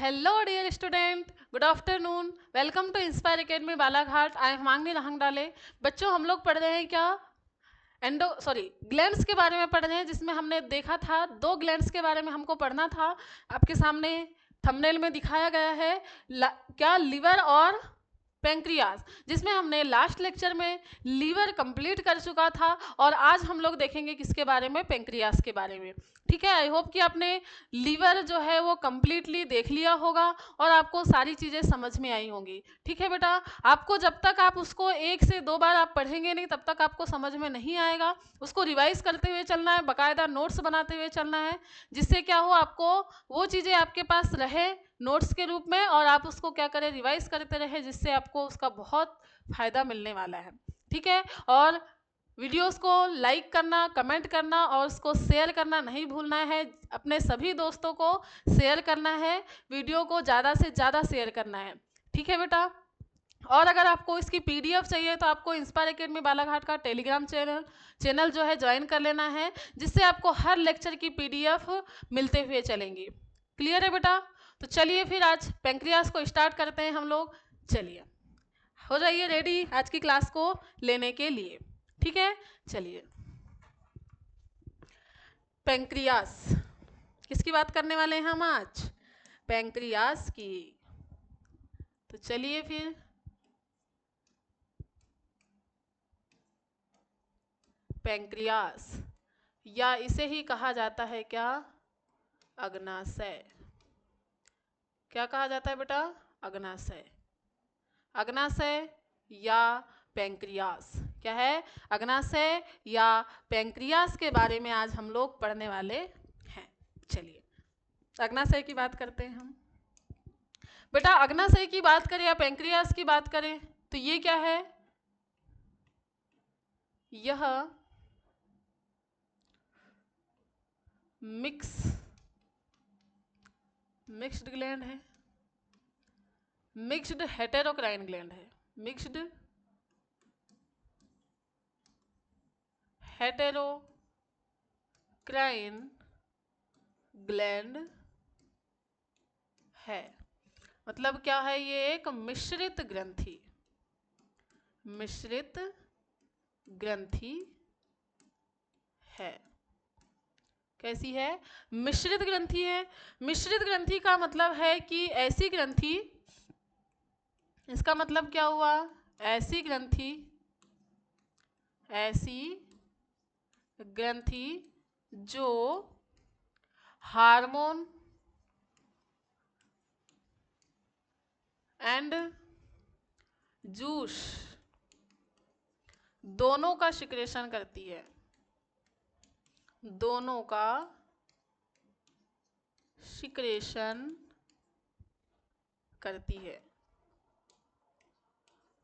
Hello dear student, good afternoon. Welcome to Inspire Academy Balaghat. I am मांगनी लहंगडाले. बच्चों हम लोग पढ़ रहे हैं क्या ग्लैंड्स के बारे में पढ़ रहे हैं, जिसमें हमने देखा था 2 ग्लैंड्स के बारे में हमको पढ़ना था. आपके सामने थंबनेल में दिखाया गया है क्या लिवर और पेंक्रियास, जिसमें हमने लास्ट लेक्चर में लीवर कंप्लीट कर चुका था और आज हम लोग देखेंगे किसके बारे में, पेंक्रियास के बारे में. ठीक है, आई होप कि आपने लीवर जो है वो कंप्लीटली देख लिया होगा और आपको सारी चीज़ें समझ में आई होंगी. ठीक है बेटा, आपको जब तक आप उसको 1 से 2 बार आप पढ़ेंगे नहीं तब तक आपको समझ में नहीं आएगा. उसको रिवाइज करते हुए चलना है, बाकायदा नोट्स बनाते हुए चलना है, जिससे क्या हो आपको वो चीज़ें आपके पास रहे नोट्स के रूप में और आप उसको क्या करें, रिवाइज करते रहे, जिससे आपको उसका बहुत फ़ायदा मिलने वाला है. ठीक है, और वीडियोस को लाइक करना, कमेंट करना और उसको शेयर करना नहीं भूलना है. अपने सभी दोस्तों को शेयर करना है, वीडियो को ज़्यादा से ज़्यादा शेयर करना है. ठीक है बेटा, और अगर आपको इसकी पीडीएफ चाहिए तो आपको इंस्पायर एकेडमी बालाघाट का टेलीग्राम चैनल जो है ज्वाइन कर लेना है, जिससे आपको हर लेक्चर की पीडीएफ मिलते हुए चलेंगी. क्लियर है बेटा? तो चलिए फिर आज पेंक्रियास को स्टार्ट करते हैं हम लोग. चलिए, हो जाइए रेडी आज की क्लास को लेने के लिए. ठीक है, चलिए. पेंक्रियास किसकी बात करने वाले हैं हम आज? पेंक्रियास की. तो चलिए फिर, पेंक्रियास या इसे ही कहा जाता है क्या, अग्नाशय. क्या कहा जाता है बेटा? अग्नाशय. अग्नाशय या पेंक्रियास क्या है? अग्नाशय या पेंक्रियास के बारे में आज हम लोग पढ़ने वाले हैं. चलिए अग्नाशय की बात करते हैं हम. बेटा अग्नाशय की बात करें या पेंक्रियास की बात करें तो ये क्या है? यह मिक्स्ड ग्लैंड है, मिक्स्ड हेटेरोक्राइन ग्लैंड है. मिक्स्ड हेटेरोक्राइन ग्लैंड है. मतलब क्या है? ये एक मिश्रित ग्रंथि है. कैसी है? मिश्रित ग्रंथि है. मिश्रित ग्रंथि का मतलब है कि ऐसी ग्रंथि, इसका मतलब क्या हुआ? ऐसी ग्रंथि जो हार्मोन एंड जूस दोनों का सिक्रेशन करती है. दोनों का सिक्रेशन करती है.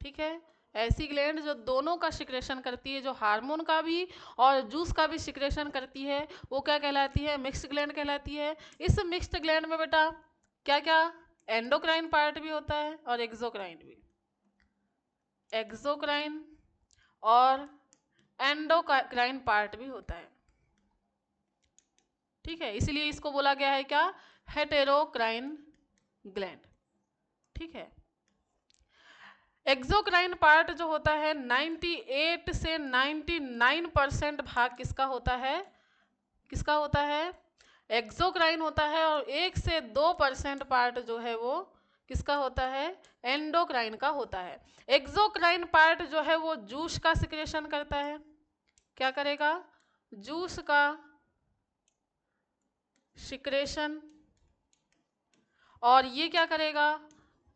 ठीक है, ऐसी ग्लैंड जो दोनों का सिक्रेशन करती है, जो हार्मोन का भी और जूस का भी सिक्रेशन करती है, वो क्या कहलाती है? मिक्स्ड ग्लैंड कहलाती है. इस मिक्स्ड ग्लैंड में बेटा क्या क्या, एंडोक्राइन पार्ट भी होता है और एक्सोक्राइन भी. एक्सोक्राइन और एंडोक्राइन पार्ट भी होता है. ठीक है, इसलिए इसको बोला गया है क्या? हेटेरोक्राइन ग्लैंड. ठीक है, एक्सोक्राइन पार्ट जो होता है 98 से 99% भाग किसका होता है? किसका होता है? एक्सोक्राइन होता है. और 1 से 2% पार्ट जो है वो किसका होता है? एंडोक्राइन का होता है. एक्सोक्राइन पार्ट जो है वो जूस का सिक्रेशन करता है. क्या करेगा? जूस का सिक्रेशन. और ये क्या करेगा?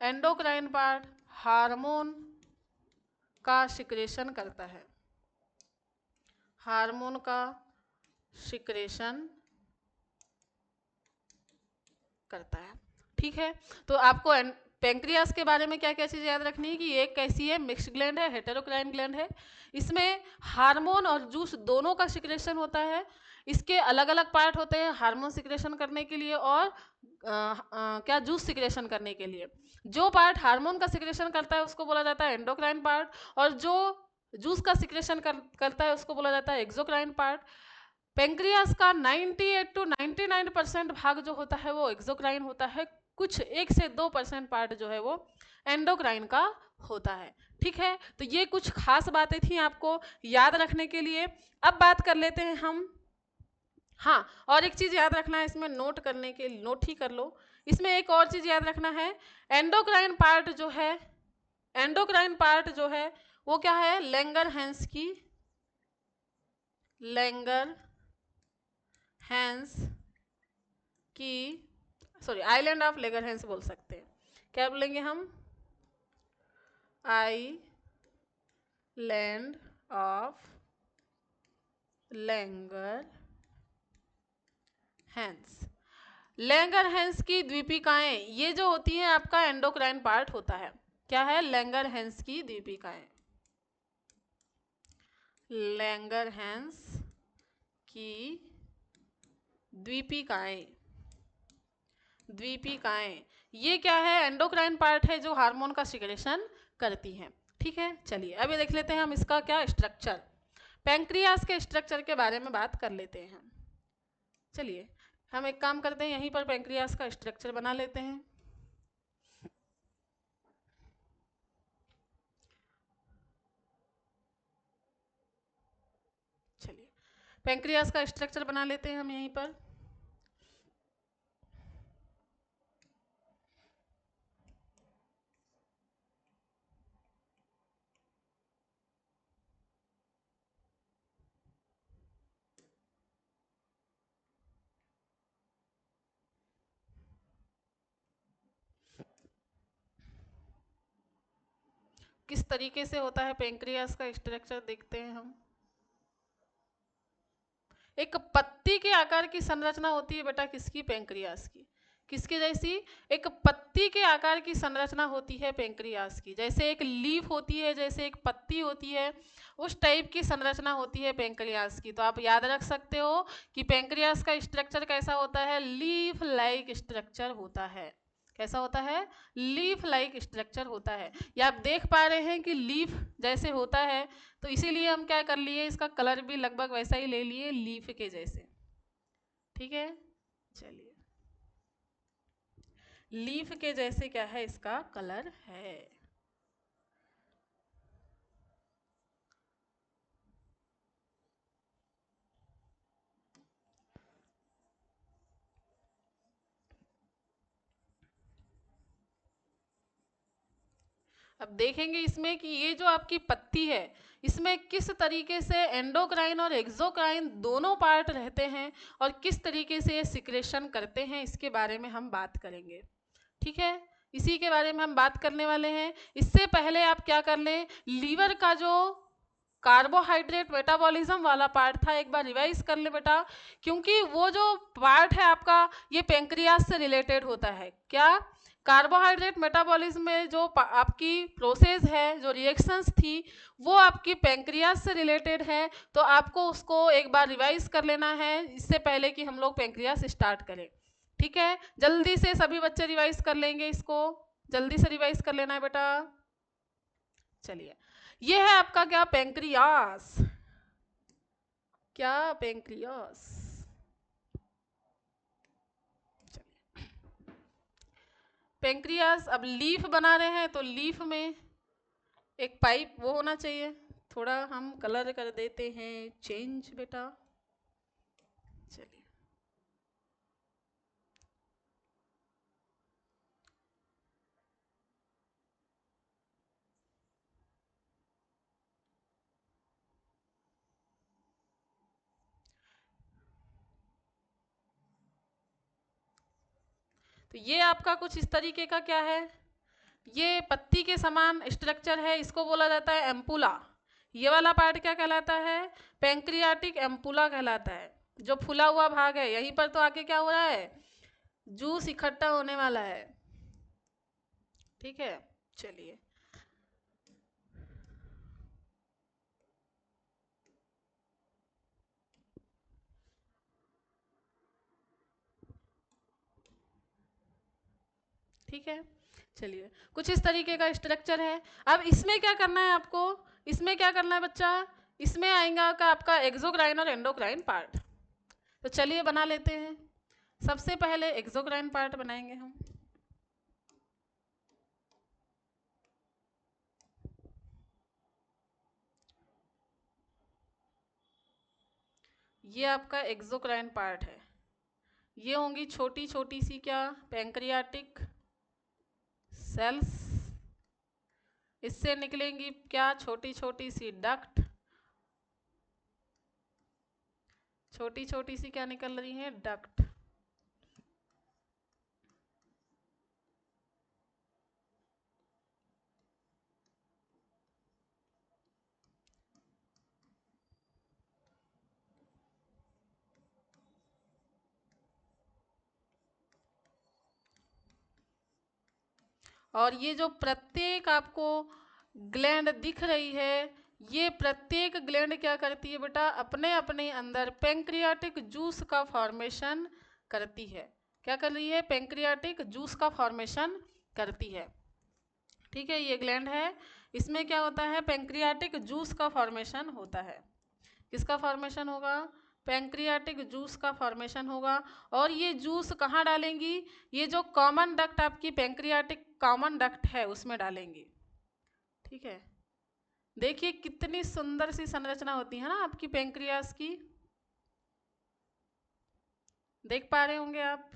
एंडोक्राइन पार्ट हार्मोन का सिक्रेशन करता है. हार्मोन का सिक्रेशन करता है. ठीक है, तो आपको पेंक्रियास के बारे में क्या क्या चीज़ याद रखनी है कि एक कैसी है? मिक्स्ड ग्लैंड है, हेटेरोक्राइन ग्लैंड है. इसमें हार्मोन और जूस दोनों का सिक्रेशन होता है. इसके अलग अलग पार्ट होते हैं, हार्मोन सिक्रेशन करने के लिए और क्या, जूस सिक्रेशन करने के लिए. जो पार्ट हार्मोन का सिक्रेशन करता है उसको बोला जाता है एंडोक्राइन पार्ट, और जो जूस का सिक्रेशन करता है उसको बोला जाता है एक्सोक्राइन पार्ट. पेंक्रियास का 98 to 99% भाग जो होता है वो एक्सोक्राइन होता है. कुछ 1 से 2% पार्ट जो है वो एंडोक्राइन का होता है। ठीक है, तो ये कुछ खास बातें थी आपको याद रखने के लिए। अब बात कर लेते हैं हम, हाँ, और एक चीज याद रखना है इसमें, नोट करने के नोट ही कर लो, इसमें एक और चीज याद रखना है, एंडोक्राइन पार्ट जो है, एंडोक्राइन पार्ट जो है वो क्या है, लैंगरहैंस की सॉरी आइलैंड ऑफ लैंगरहैंस बोल सकते हैं। क्या बोलेंगे हम, आइलैंड ऑफ लैंगरहैंस। लैंगरहैंस की द्वीपिकाएं ये जो होती हैं आपका एंडोक्राइन पार्ट होता है। क्या है, लैंगरहैंस की द्वीपिकाएं, लैंगरहैंस की द्वीपिकाएं, द्वीपिकाएं ये क्या है, एंडोक्राइन पार्ट है जो हार्मोन का सिक्रेशन करती हैं। ठीक है, चलिए अभी देख लेते हैं हम इसका क्या स्ट्रक्चर, पैंक्रियास के स्ट्रक्चर के बारे में बात कर लेते हैं हम। चलिए हम एक काम करते हैं, यहीं पर पैंक्रियास का स्ट्रक्चर बना लेते हैं। चलिए पैंक्रियास का स्ट्रक्चर बना लेते हैं हम यहीं पर। किस तरीके से होता है पैंक्रियास का स्ट्रक्चर देखते हैं हम। एक पत्ती के आकार की संरचना होती है बेटा किसकी, पैंक्रियास की। किसके जैसी, एक पत्ती के आकार की संरचना होती है पैंक्रियास की, जैसे एक लीफ होती है, जैसे एक पत्ती होती है, उस टाइप की संरचना होती है पैंक्रियास की। तो आप याद रख सकते हो कि पैंक्रियास का स्ट्रक्चर कैसा होता है, लीफ लाइक स्ट्रक्चर होता है। कैसा होता है, लीफ लाइक स्ट्रक्चर होता है। या आप देख पा रहे हैं कि लीफ जैसे होता है, तो इसीलिए हम क्या कर लिए, इसका कलर भी लगभग वैसा ही ले लिए, लीफ के जैसे। ठीक है, चलिए लीफ के जैसे क्या है, इसका कलर है। अब देखेंगे इसमें कि ये जो आपकी पत्ती है, इसमें किस तरीके से एंडोक्राइन और एक्सोक्राइन दोनों पार्ट रहते हैं और किस तरीके से ये सिक्रेशन करते हैं, इसके बारे में हम बात करेंगे। ठीक है, इसी के बारे में हम बात करने वाले हैं। इससे पहले आप क्या कर लें, लीवर का जो कार्बोहाइड्रेट मेटाबॉलिज्म वाला पार्ट था एक बार रिवाइज कर ले बेटा, क्योंकि वो जो पार्ट है आपका ये पैंक्रियास से रिलेटेड होता है। क्या, कार्बोहाइड्रेट मेटाबॉलिज्म में जो आपकी प्रोसेस है, जो रिएक्शंस थी, वो आपकी पैंक्रियास से रिलेटेड है। तो आपको उसको एक बार रिवाइज कर लेना है इससे पहले कि हम लोग पैंक्रियास स्टार्ट करें। ठीक है, जल्दी से सभी बच्चे रिवाइज कर लेंगे, इसको जल्दी से रिवाइज कर लेना है बेटा। चलिए ये है आपका क्या, पैंक्रियास। क्या, पैंक्रियास। पैंक्रियास, अब लीफ बना रहे हैं तो लीफ में एक पाइप वो होना चाहिए। थोड़ा हम कलर कर देते हैं चेंज बेटा। चलिए तो ये आपका कुछ इस तरीके का क्या है, ये पत्ती के समान स्ट्रक्चर है, इसको बोला जाता है एम्पुला। ये वाला पार्ट क्या कहलाता है, पैंक्रियाटिक एम्पुला कहलाता है। जो फूला हुआ भाग है, यहीं पर तो आके क्या हो रहा है, जूस इकट्ठा होने वाला है। ठीक है, चलिए ठीक है, चलिए कुछ इस तरीके का स्ट्रक्चर है। अब इसमें क्या करना है आपको, इसमें क्या करना है बच्चा, इसमें आएगा का आपका एक्सोक्राइन और एंडोक्राइन पार्ट। तो चलिए बना लेते हैं। सबसे पहले एक्सोक्राइन पार्ट बनाएंगे हम। ये आपका एक्सोक्राइन पार्ट है। ये होंगी छोटी छोटी सी क्या, पैंक्रियाटिक सेल्स। इससे निकलेंगी क्या, छोटी छोटी सी डक्ट। छोटी छोटी सी क्या निकल रही है, डक्ट। और ये जो प्रत्येक आपको ग्लैंड दिख रही है, ये प्रत्येक ग्लैंड क्या करती है बेटा, अपने अपने अंदर पैंक्रियाटिक जूस का फॉर्मेशन करती है। क्या कर रही है, पैंक्रियाटिक जूस का फॉर्मेशन करती है। ठीक है, ये ग्लैंड है, इसमें क्या होता है, पैंक्रियाटिक जूस का फॉर्मेशन होता है। किसका फॉर्मेशन होगा, पैंक्रियाटिक जूस का फॉर्मेशन होगा। और ये जूस कहाँ डालेंगी, ये जो कॉमन डक्ट आपकी पैंक्रियाटिक कॉमन डक्ट है उसमें डालेंगी। ठीक है, देखिए कितनी सुंदर सी संरचना होती है ना आपकी पैंक्रियास की, देख पा रहे होंगे आप।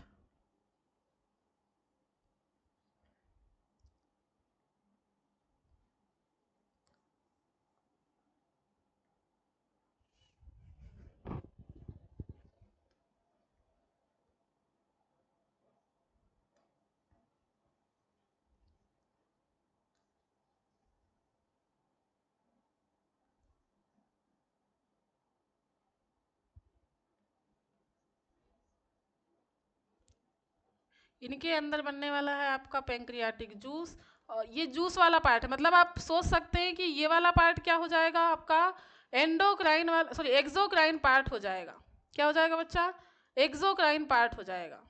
इनके अंदर बनने वाला है आपका पैंक्रियाटिक जूस। और ये जूस वाला पार्ट है, मतलब आप सोच सकते हैं कि ये वाला पार्ट क्या हो जाएगा आपका, एंडोक्राइन वाला, सॉरी एक्सोक्राइन पार्ट हो जाएगा। क्या हो जाएगा बच्चा, एक्सोक्राइन पार्ट हो जाएगा।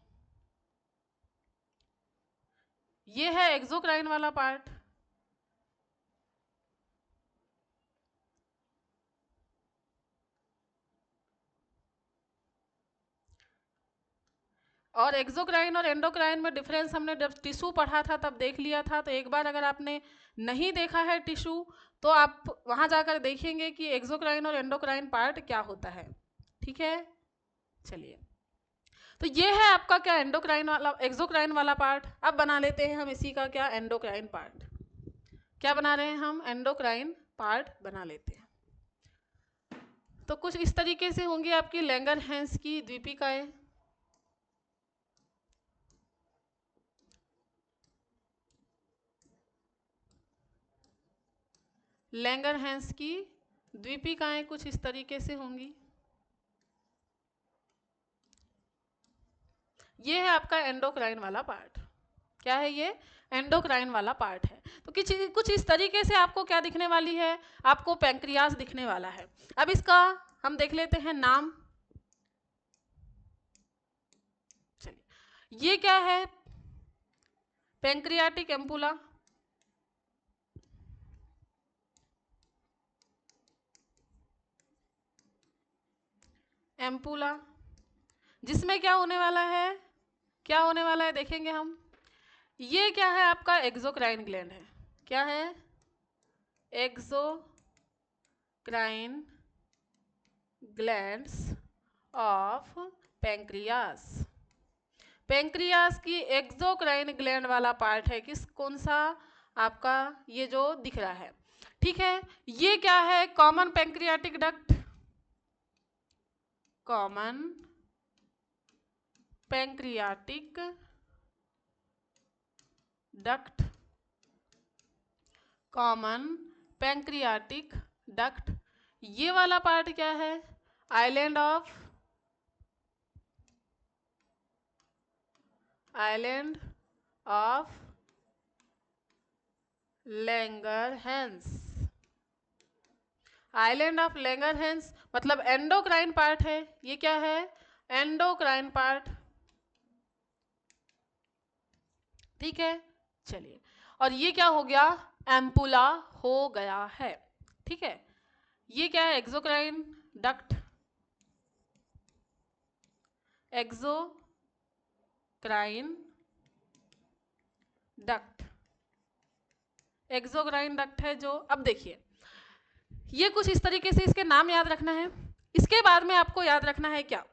ये है एक्सोक्राइन वाला पार्ट। और एक्सोक्राइन और एंडोक्राइन में डिफरेंस हमने जब टिश्यू पढ़ा था तब देख लिया था। तो एक बार अगर आपने नहीं देखा है टिश्यू, तो आप वहां जाकर देखेंगे कि एक्सोक्राइन और एंडोक्राइन पार्ट क्या होता है। ठीक है, चलिए, तो ये है आपका क्या, एंडोक्राइन वाला, एक्सोक्राइन वाला पार्ट। अब बना लेते हैं हम इसी का क्या, एंडोक्राइन पार्ट। क्या बना रहे हैं हम, एंडोक्राइन पार्ट बना लेते हैं। तो कुछ इस तरीके से होंगी आपकी लैंगरहैंस की द्वीपिकाएं। लैंगरहैंस की द्वीपिकाएं कुछ इस तरीके से होंगी। ये है आपका एंडोक्राइन वाला पार्ट। क्या है ये, एंडोक्राइन वाला पार्ट है। तो कुछ इस तरीके से आपको क्या दिखने वाली है, आपको पैंक्रियास दिखने वाला है। अब इसका हम देख लेते हैं नाम। चलिए, ये क्या है, पैंक्रियाटिक एम्पुला। एम्पुला जिसमें क्या होने वाला है, क्या होने वाला है देखेंगे हम। ये क्या है आपका, एक्सोक्राइन ग्लैंड है। क्या है, exocrine glands of pancreas. Pancreas की एक्सोक्राइन ग्लैंड वाला पार्ट है किस, कौन सा आपका, ये जो दिख रहा है। ठीक है, ये क्या है, common pancreatic duct. Common pancreatic duct, common pancreatic duct. ये वाला पार्ट क्या है, island of, island of Langerhans. Island of Langerhans मतलब एंडोक्राइन पार्ट है। ये क्या है, एंडोक्राइन पार्ट। ठीक है, चलिए, और ये क्या हो गया, एम्पुला हो गया है। ठीक है, ये क्या है, exocrine duct, exocrine duct, exocrine duct है जो। अब देखिए, ये कुछ इस तरीके से, इसके नाम याद रखना है। इसके बाद में आपको याद रखना है क्या?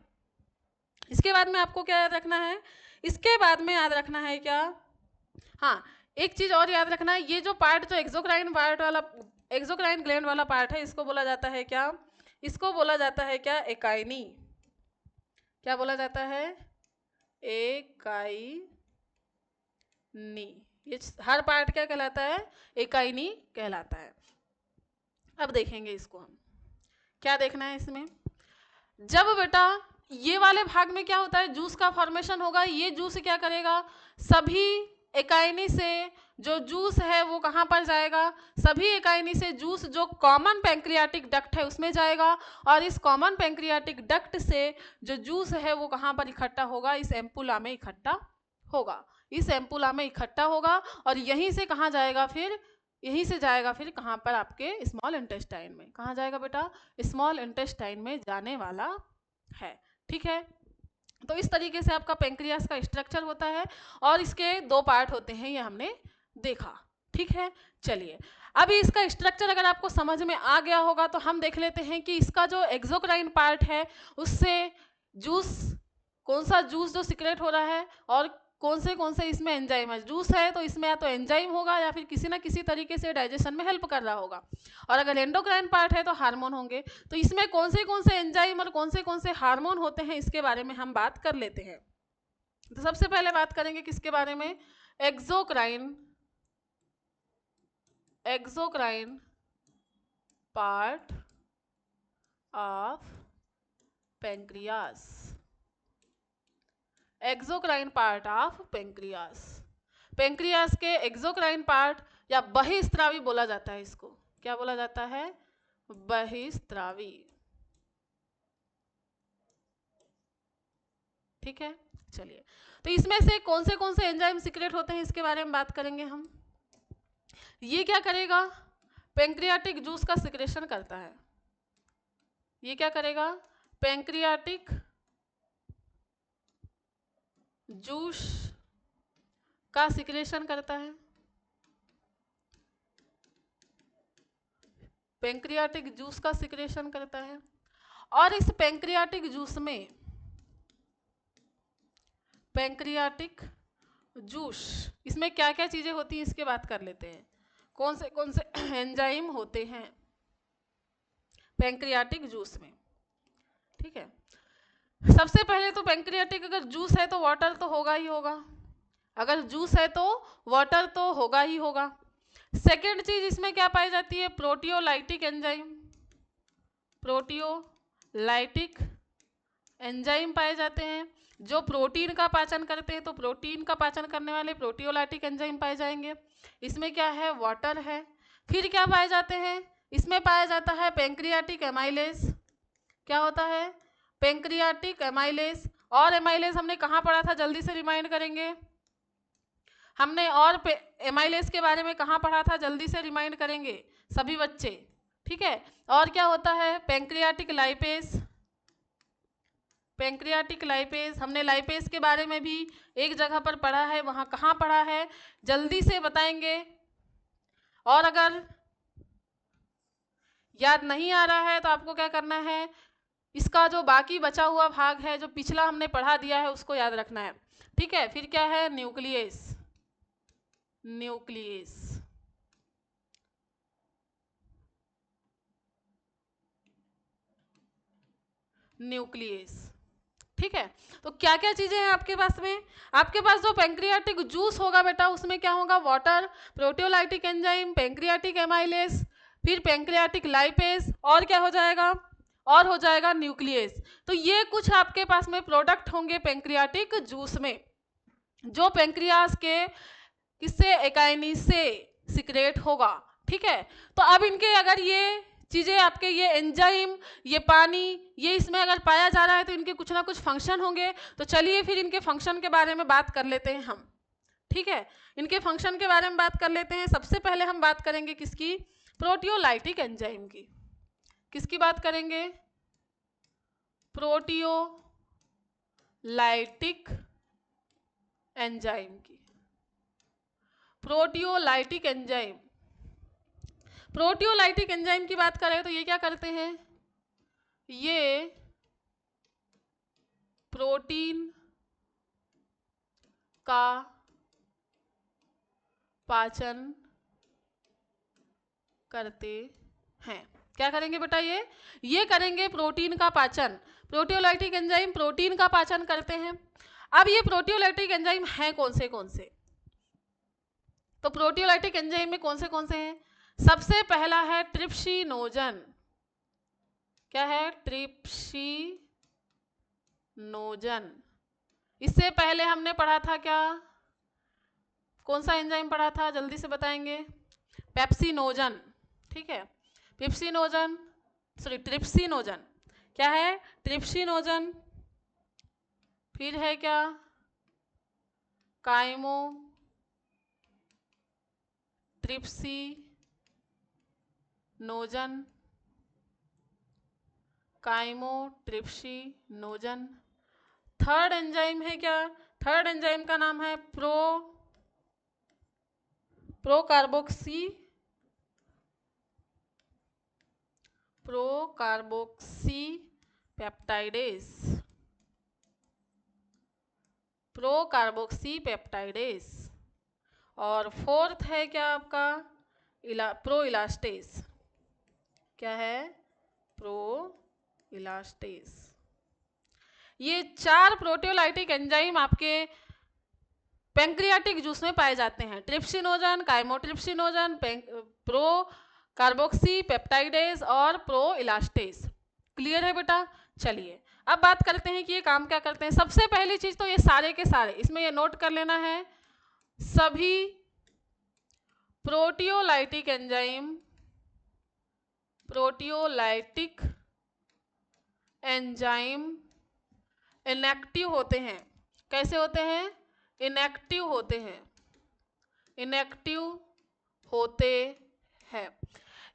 इसके बाद में आपको क्या याद रखना है? इसके बाद में याद रखना है क्या? हाँ, एक चीज और याद रखना है, ये जो पार्ट जो एक्सोक्राइन पार्ट वाला, एक्सोक्राइन ग्लैंड वाला पार्ट है, इसको बोला जाता है क्या? इसको बोला जाता है क्या? एकाइनी। क्या बोला जाता है? एकाइनी। ये हर पार्ट क्या कहलाता है? एकाइनी कहलाता है। अब देखेंगे इसको हम, क्या देखना है इसमें। जब बेटा ये वाले भाग में क्या होता है, जूस का फॉर्मेशन होगा, ये जूस क्या करेगा, सभी एकाइनी से जो जूस है वो कहाँ पर जाएगा, सभी एकाइनी से जूस जो कॉमन पैंक्रियाटिक डक्ट है उसमें जाएगा, और इस कॉमन पैंक्रियाटिक डक्ट से जो जूस है वो कहाँ पर इकट्ठा होगा, इस एम्पुला में इकट्ठा होगा, इस एम्पुला में इकट्ठा होगा, और यहीं से कहाँ जाएगा फिर, यहीं से जाएगा फिर कहाँ पर, आपके स्मॉल इंटेस्टाइन में। कहाँ जाएगा बेटा? स्मॉल इंटेस्टाइन में जाने वाला है। ठीक है, तो इस तरीके से आपका पेंक्रियास का स्ट्रक्चर होता है, और इसके दो पार्ट होते हैं, ये हमने देखा। ठीक है, चलिए अभी इसका स्ट्रक्चर अगर आपको समझ में आ गया होगा तो हम देख लेते हैं कि इसका जो एक्सोक्राइन पार्ट है उससे जूस, कौन सा जूस जो सिक्रेट हो रहा है, और कौन से इसमें एंजाइम है। जूस है तो इसमें या तो एंजाइम होगा या फिर किसी ना किसी तरीके से डाइजेशन में हेल्प कर रहा होगा, और अगर एंडोक्राइन पार्ट है तो हार्मोन होंगे। तो इसमें कौन से एंजाइम और कौन से हार्मोन होते हैं, इसके बारे में हम बात कर लेते हैं। तो सबसे पहले बात करेंगे किसके बारे में? Exocrine, exocrine part of pancreas, exocrine part of pancreas. Pancreas के एक्सोक्राइन पार्ट या बहिस्त्रावी बोला जाता है इसको। क्या बोला जाता है? बहिस्त्रावी। ठीक है, चलिए तो इसमें से कौन से एंजाइम सीक्रेट होते हैं इसके बारे में बात करेंगे हम। ये क्या करेगा? पेंक्रियाटिक जूस का सिक्रेशन करता है। ये क्या करेगा? पेंक्रियाटिक जूस का सिक्रेशन करता है। पेंक्रियाटिक जूस का सिक्रेशन करता है, और इस पेंक्रियाटिक जूस में, पेंक्रियाटिक जूस, इसमें क्या क्या चीजें होती हैं इसके बात कर लेते हैं। कौन से एंजाइम होते हैं पेंक्रियाटिक जूस में। ठीक है, सबसे पहले तो पेंक्रियाटिक अगर जूस है तो वाटर तो होगा ही होगा, अगर जूस है तो वाटर तो होगा ही होगा। सेकेंड चीज इसमें क्या पाई जाती है? प्रोटियोलाइटिक एंजाइम, प्रोटियोलाइटिक एंजाइम पाए जाते हैं जो प्रोटीन का पाचन करते हैं, तो प्रोटीन का पाचन करने वाले प्रोटियोलाइटिक एंजाइम पाए जाएंगे। इसमें क्या है? वाटर है। फिर क्या पाए जाते हैं? इसमें पाया जाता है पेंक्रियाटिक एमाइलेज। क्या होता है? Pancreatic amylase. और एमाइलेज हमने कहाँ पढ़ा था, जल्दी से रिमाइंड करेंगे। हमने और एमाइलेज के बारे में कहाँ पढ़ा था, जल्दी से रिमाइंड करेंगे सभी बच्चे। ठीक है, और क्या होता है? Pancreatic lipase. पेंक्रियाटिक लाइपेज, हमने लाइपेज के बारे में भी एक जगह पर पढ़ा है, वहाँ कहाँ पढ़ा है जल्दी से बताएंगे। और अगर याद नहीं आ रहा है तो आपको क्या करना है, इसका जो बाकी बचा हुआ भाग है जो पिछला हमने पढ़ा दिया है उसको याद रखना है। ठीक है, फिर क्या है? Nucleus, nucleus. न्यूक्लियस। ठीक है, तो क्या क्या चीजें हैं आपके पास में? आपके पास जो पेंक्रियाटिक जूस होगा बेटा उसमें क्या होगा? Water, proteolytic enzyme, pancreatic amylase, फिर पेंक्रियाटिक लाइपेज, और क्या हो जाएगा? और हो जाएगा न्यूक्लियस। तो ये कुछ आपके पास में प्रोडक्ट होंगे पेंक्रियाटिक जूस में, जो पेंक्रियास के किससे? एकाइनी से सिक्रेट होगा। ठीक है, तो अब इनके अगर ये चीजें आपके, ये एंजाइम, ये पानी, ये इसमें अगर पाया जा रहा है तो इनके कुछ ना कुछ फंक्शन होंगे। तो चलिए फिर इनके फंक्शन के बारे में बात कर लेते हैं हम। ठीक है, इनके फंक्शन के बारे में बात कर लेते हैं। सबसे पहले हम बात करेंगे किसकी? प्रोटियोलाइटिक एंजाइम की। किसकी बात करेंगे? प्रोटियोलाइटिक एंजाइम की। प्रोटियोलाइटिक एंजाइम, प्रोटियोलाइटिक एंजाइम की बात करें तो ये क्या करते हैं? ये प्रोटीन का पाचन करते हैं। क्या करेंगे बेटा? ये करेंगे प्रोटीन का पाचन। प्रोटियोलाइटिक एंजाइम प्रोटीन का पाचन करते हैं। अब ये प्रोटियोलाइटिक एंजाइम है कौन से? तो प्रोटियोलाइटिक एंजाइम में कौन से हैं? सबसे पहला है ट्रिप्सिनोजन। क्या है? ट्रिप्सिनोजन। इससे पहले हमने पढ़ा था क्या? कौन सा एंजाइम पढ़ा था? जल्दी से बताएंगे। पेप्सिनोजन। ठीक है, ट्रिप्सिनोजन। क्या है? ट्रिप्सिनोजन। फिर है क्या? काइमो ट्रिप्सिनोजन। काइमोट्रिप्सिनोजन। थर्ड एंजाइम है क्या? थर्ड एंजाइम का नाम है प्रोकार्बोक्सी पेप्टाइडेस। प्रोकार्बोक्सीपेप्टाइडेस। और फोर्थ है क्या आपका? प्रोइलास्टेस। क्या है? प्रोइलास्टेस। ये 4 प्रोटियोलाइटिक एंजाइम आपके पैंक्रियाटिक जूस में पाए जाते हैं। ट्रिप्सिनोजन, काइमोट्रिप्सिनोजन, प्रोकार्बोक्सी पेप्टाइडेस और प्रोइलास्टेस। क्लियर है बेटा? चलिए अब बात करते हैं कि ये काम क्या करते हैं। सबसे पहली चीज तो ये सारे के सारे, इसमें ये नोट कर लेना है, सभी प्रोटियोलाइटिक एंजाइम इनएक्टिव होते हैं। कैसे होते हैं? इनएक्टिव होते हैं।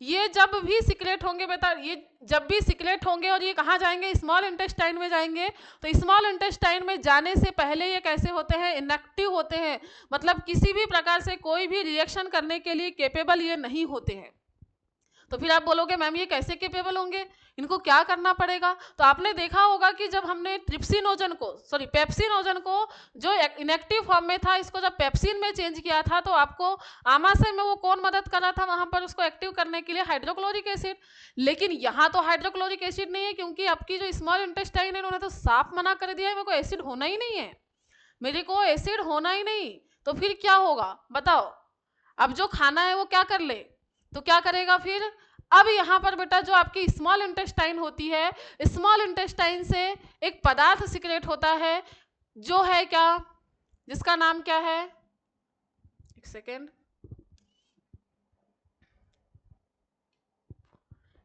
ये जब भी सिक्रेट होंगे बेटा, ये जब भी सिक्रेट होंगे और ये कहाँ जाएंगे? स्मॉल इंटेस्टाइन में जाएंगे। तो स्मॉल इंटेस्टाइन में जाने से पहले ये कैसे होते हैं? इनएक्टिव होते हैं। मतलब किसी भी प्रकार से कोई भी रिएक्शन करने के लिए कैपेबल ये नहीं होते हैं। तो फिर आप बोलोगे मैम ये कैसे कैपेबल होंगे, इनको क्या करना पड़ेगा? तो आपने देखा होगा कि जब हमने पेप्सिनोजन को जो इनएक्टिव फॉर्म में था, इसको जब पेप्सिन में चेंज किया था, तो आपको आमाशय में वो कौन मदद कर रहा था वहां पर उसको एक्टिव करने के लिए? Hydrochloric acid. लेकिन यहाँ तो हाइड्रोक्लोरिक एसिड नहीं है, क्योंकि आपकी जो स्मॉल इंटेस्टाइन है उन्होंने तो साफ मना कर दिया है, मेरे को एसिड होना ही नहीं है, मेरे को एसिड होना ही नहीं। तो फिर क्या होगा बताओ? अब जो खाना है वो क्या कर ले? तो क्या करेगा फिर? अब यहाँ पर बेटा जो आपकी स्मॉल इंटेस्टाइन होती है, स्मॉल इंटेस्टाइन से एक पदार्थ सिक्रेट होता है जो है क्या? जिसका नाम क्या है? एक सेकेंड,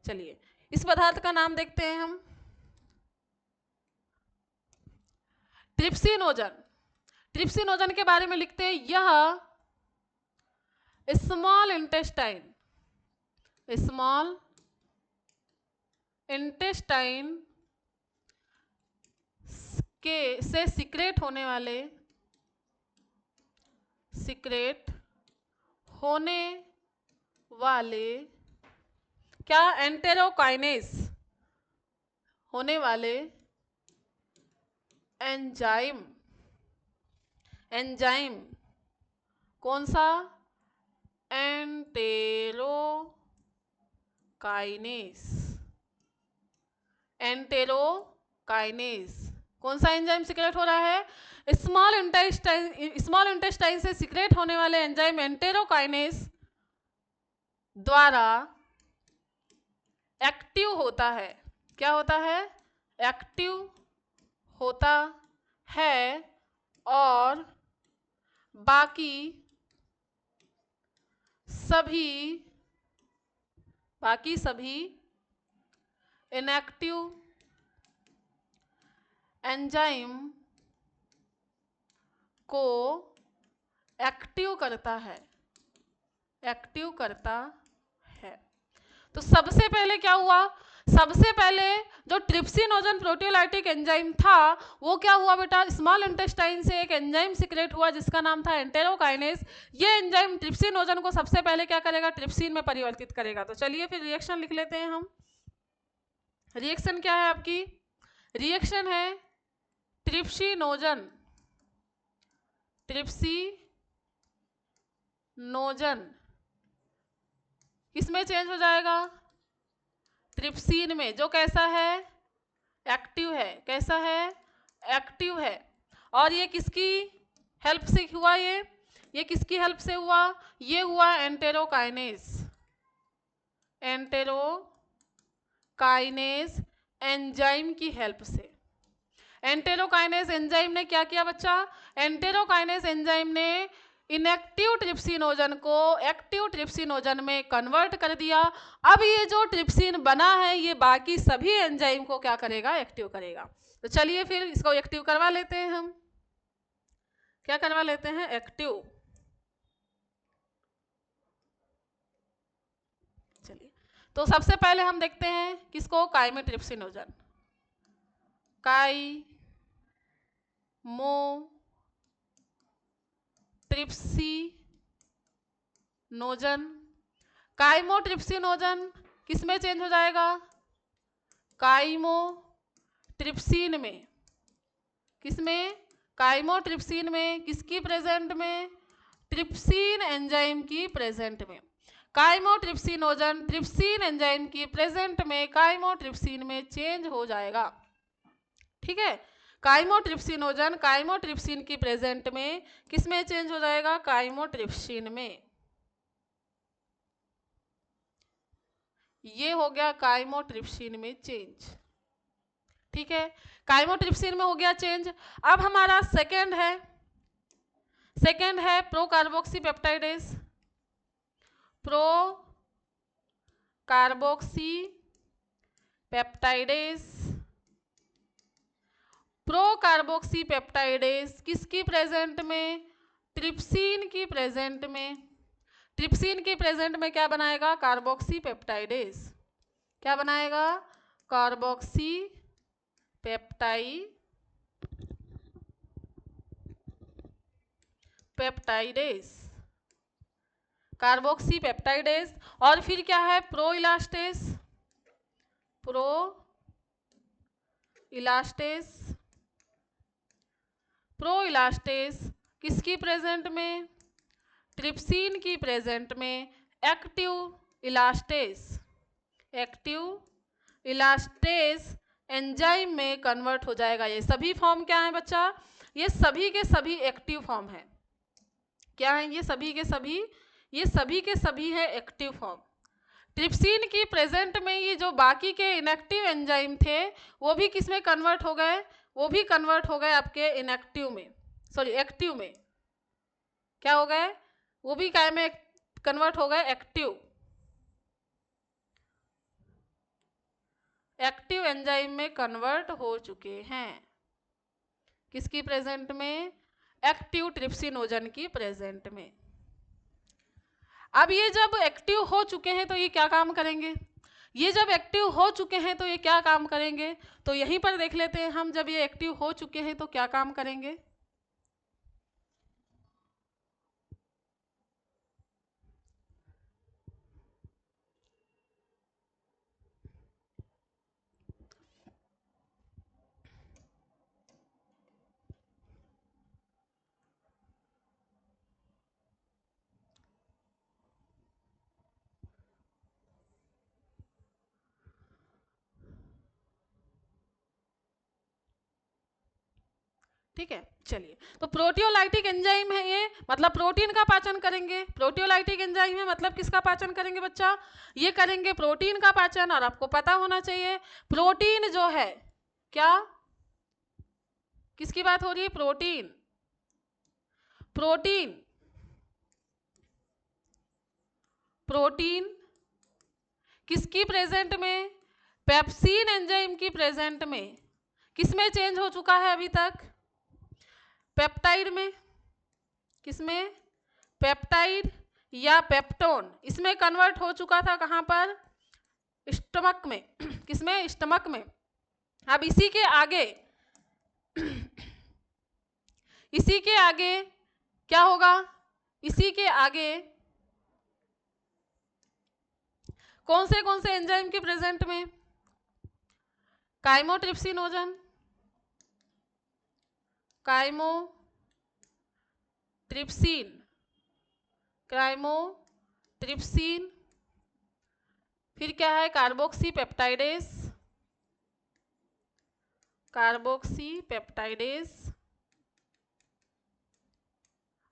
चलिए इस पदार्थ का नाम देखते हैं हम। ट्रिप्सिनोजन। ट्रिप्सिनोजन के बारे में लिखते हैं, यह स्मॉल इंटेस्टाइन के से सिक्रेट होने वाले क्या? एंटेरोकाइनेस होने वाले एंजाइम कौन सा? एंटेरोकाइनेस। कौन सा एंजाइम सिक्रेट हो रहा है? स्मॉल इंटेस्टाइन से सिक्रेट होने वाले एंजाइम एंटेरोकाइनेस द्वारा एक्टिव होता है। क्या होता है? एक्टिव होता है और बाकी सभी इनएक्टिव एंजाइम को एक्टिव करता है। तो सबसे पहले क्या हुआ? सबसे पहले जो ट्रिप्सिनोजन प्रोटियोलाइटिक एंजाइम था वो क्या हुआ बेटा? स्मॉल इंटेस्टाइन से एक एंजाइम सिक्रेट हुआ जिसका नाम था एंटेरोकाइनेस। ये एंजाइम ट्रिप्सिनोजन को सबसे पहले क्या करेगा? ट्रिप्सिन में परिवर्तित करेगा। तो चलिए फिर रिएक्शन लिख लेते हैं हम। रिएक्शन क्या है आपकी? रिएक्शन है ट्रिप्सिनोजन, ट्रिप्सिनोजन किसमें चेंज हो जाएगा? ट्रिप्सिन में, जो कैसा है? एक्टिव है। कैसा है? एक्टिव है। और ये किसकी हेल्प से हुआ? ये किसकी हेल्प से हुआ? ये हुआ एंटेरोकाइनेज, एंटेरोकाइनेज एंजाइम की हेल्प से। एंटेरोकाइनेज एंजाइम ने क्या किया बच्चा? एंटेरोकाइनेज एंजाइम ने इनएक्टिव ट्रिप्सिनोजन को एक्टिव ट्रिप्सिनोजन में कन्वर्ट कर दिया। अब ये जो ट्रिप्सिन बना है ये बाकी सभी एंजाइम को क्या करेगा? एक्टिव करेगा। तो चलिए फिर इसको एक्टिव करवा लेते हैं हम। क्या करवा लेते हैं? एक्टिव। चलिए, तो सबसे पहले हम देखते हैं किसको? काइमेट्रिप्सिनोजन। काइमोट्रिप्सिनोजन। काइमोट्रिप्सिनोजन किसमें चेंज हो जाएगा? काइमोट्रिप्सिन में। किसमें? काइमोट्रिप्सिन में। किसकी प्रेजेंट में? ट्रिप्सिन एंजाइम की प्रेजेंट में। काइमोट्रिप्सिनोजन ट्रिप्सिन एंजाइम की प्रेजेंट में काइमोट्रिप्सिन में चेंज हो जाएगा। ठीक है, काइमोट्रिप्सिनोजन काइमोट्रिप्सिन की प्रेजेंट में किसमें चेंज हो जाएगा? काइमोट्रिप्सिन में। ये हो गया काइमोट्रिप्सिन में चेंज। ठीक है, काइमोट्रिप्सिन में हो गया चेंज। अब हमारा सेकेंड है pro carboxy peptidase. Pro carboxy peptidase. Pro carboxy peptidase किसकी प्रेजेंट में? ट्रिप्सिन की प्रेजेंट में। ट्रिप्सिन की प्रेजेंट में क्या बनाएगा? Carboxy peptidase. क्या बनाएगा? Carboxy peptidase. Carboxy peptidase. और फिर क्या है? Pro elastase. Pro elastase. Pro elastase किसकी प्रेजेंट में? ट्रिप्सिन की प्रेजेंट में active elastase. Active elastase enzyme में कन्वर्ट हो जाएगा। ये सभी फॉर्म क्या है बच्चा? ये सभी के सभी एक्टिव फॉर्म है। क्या है? ये सभी के सभी है एक्टिव फॉर्म। ट्रिप्सिन की प्रेजेंट में ये जो बाकी के इनएक्टिव एंजाइम थे वो भी किस में कन्वर्ट हो गए? वो भी कन्वर्ट हो गए आपके इनएक्टिव में, सॉरी एक्टिव में। क्या हो गए? वो भी क्या में कन्वर्ट हो गए? एक्टिव। एक्टिव एंजाइम में कन्वर्ट हो चुके हैं। किसकी प्रेजेंट में? एक्टिव ट्रिप्सिनोजन की प्रेजेंट में। अब ये जब एक्टिव हो चुके हैं तो ये क्या काम करेंगे? ये जब एक्टिव हो चुके हैं तो ये क्या काम करेंगे? तो यहीं पर देख लेते हैं हम, जब ये एक्टिव हो चुके हैं तो क्या काम करेंगे। ठीक है, चलिए, तो प्रोटियोलाइटिक एंजाइम है ये, मतलब प्रोटीन का पाचन करेंगे। प्रोटियोलाइटिक एंजाइम है मतलब किसका पाचन करेंगे बच्चा? ये करेंगे प्रोटीन का पाचन। और आपको पता होना चाहिए प्रोटीन जो है, क्या किसकी बात हो रही है? प्रोटीन। प्रोटीन प्रोटीन किसकी प्रेजेंट में? पेप्सिन एंजाइम की प्रेजेंट में। किसमें चेंज हो चुका है अभी तक? पेप्टाइड में। किसमें? पेप्टाइड या पेप्टोन, इसमें कन्वर्ट हो चुका था। कहां पर? स्टमक में। किसमें? स्टमक में। अब इसी के आगे क्या होगा? इसी के आगे कौन से एंजाइम के प्रेजेंट में? काइमोट्रिप्सिनोजन, काइमोट्रिप्सिन, काइमोट्रिप्सिन, फिर क्या है कार्बोक्सी पेप्टाइडेस, कार्बोक्सी पेप्टाइडेस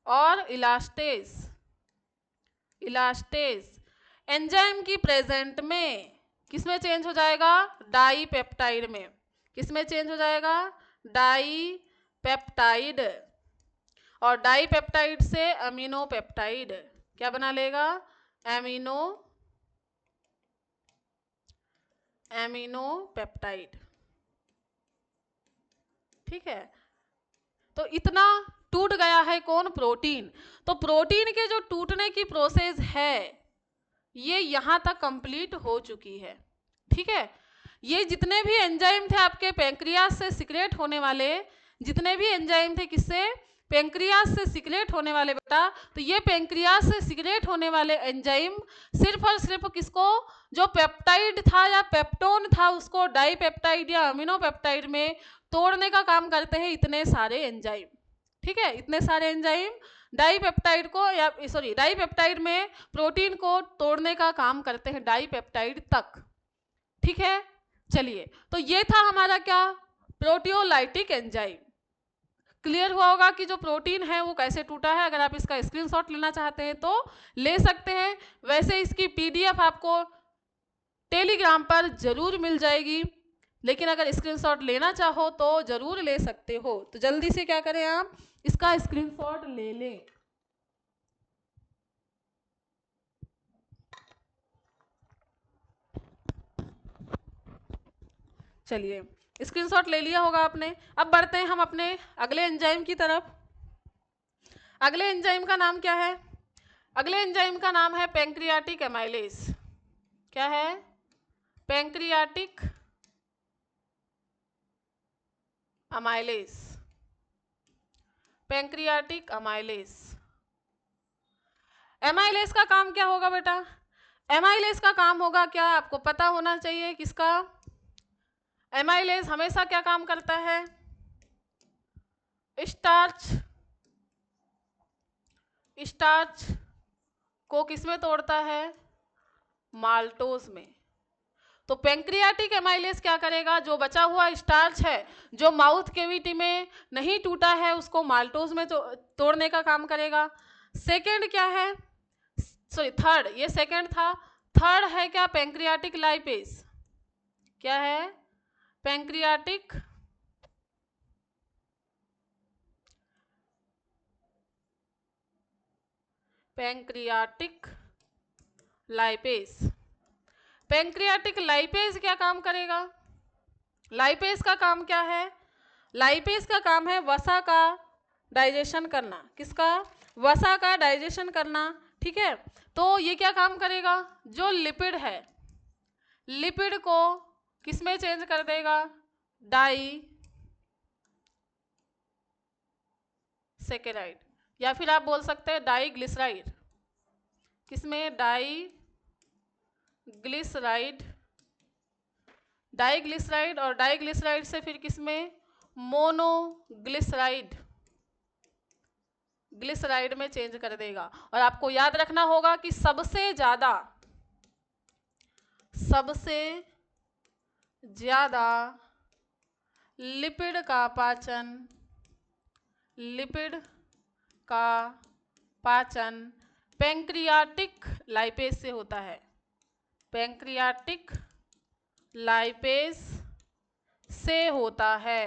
और इलास्टेज, इलास्टेज एंजाइम की प्रेजेंट में किसमें चेंज हो जाएगा, डाई पेप्टाइड में। किसमें चेंज हो जाएगा, डाई पेप्टाइड, और डाई पेप्टाइड से अमीनो पेप्टाइड क्या बना लेगा, एमिनो, एमिनो पेप्टाइड। ठीक है, तो इतना टूट गया है कौन, प्रोटीन। तो प्रोटीन के जो टूटने की प्रोसेस है ये यहां तक कंप्लीट हो चुकी है। ठीक है, ये जितने भी एंजाइम थे आपके पैंक्रियास से सिक्रेट होने वाले, जितने भी एंजाइम थे किससे, पैंक्रियास से सिक्रेट होने वाले बेटा, तो ये पैंक्रियास से सिक्रेट होने वाले एंजाइम सिर्फ और सिर्फ किसको, जो पेप्टाइड था या पेप्टोन था उसको डाईपेप्टाइड या अमीनो पेप्टाइड में तोड़ने का काम करते हैं इतने सारे एंजाइम। ठीक है, इतने सारे एंजाइम डाईपेप्टाइड को या सॉरी डाईपेप्टाइड में प्रोटीन को तोड़ने का काम करते हैं डाईपेप्टाइड तक। ठीक है, चलिए, तो ये था हमारा क्या, प्रोटियोलाइटिक एंजाइम। क्लियर हुआ होगा कि जो प्रोटीन है वो कैसे टूटा है। अगर आप इसका स्क्रीनशॉट लेना चाहते हैं तो ले सकते हैं, वैसे इसकी पीडीएफ आपको टेलीग्राम पर जरूर मिल जाएगी, लेकिन अगर स्क्रीनशॉट लेना चाहो तो जरूर ले सकते हो। तो जल्दी से क्या करें, आप इसका स्क्रीनशॉट ले लें। चलिए, स्क्रीनशॉट ले लिया होगा आपने। अब बढ़ते हैं हम अपने अगले एंजाइम की तरफ। अगले एंजाइम का नाम क्या है, अगले एंजाइम का नाम है पैंक्रियाटिक एमाइलेज। क्या है, pancreatic amylase, pancreatic amylase. Amylase का काम क्या होगा बेटा, एमाइलेज का काम होगा क्या, आपको पता होना चाहिए किसका, एमाइलेज हमेशा क्या काम करता है, स्टार्च, स्टार्च को किसमें तोड़ता है, माल्टोज में। तो पैंक्रियाटिक एमाइलेज क्या करेगा, जो बचा हुआ स्टार्च है जो माउथ कैविटी में नहीं टूटा है उसको माल्टोज में तोड़ने का काम करेगा। सेकंड क्या है, सॉरी थर्ड, ये सेकंड था। थर्ड है क्या, पैंक्रियाटिक लाइपेज। क्या है, pancreatic pancreatic lipase. Pancreatic lipase क्या काम करेगा, लाइपेज का काम क्या है, लाइपेज का काम है वसा का डाइजेशन करना। किसका, वसा का डाइजेशन करना। ठीक है, तो ये क्या काम करेगा, जो लिपिड है, लिपिड को किसमें चेंज कर देगा, डाई सेकेराइड, या फिर आप बोल सकते हैं डाईग्लिसराइड। किसमें, डाई ग्लिसराइड, डाईग्लिसराइड, और डाईग्लिसराइड से फिर किसमें, मोनोग्लिसराइड, ग्लिसराइड में चेंज कर देगा। और आपको याद रखना होगा कि सबसे ज्यादा लिपिड का पाचन, लिपिड का पाचन पैंक्रियाटिक लाइपेज से होता है, पैंक्रियाटिक लाइपेज से होता है।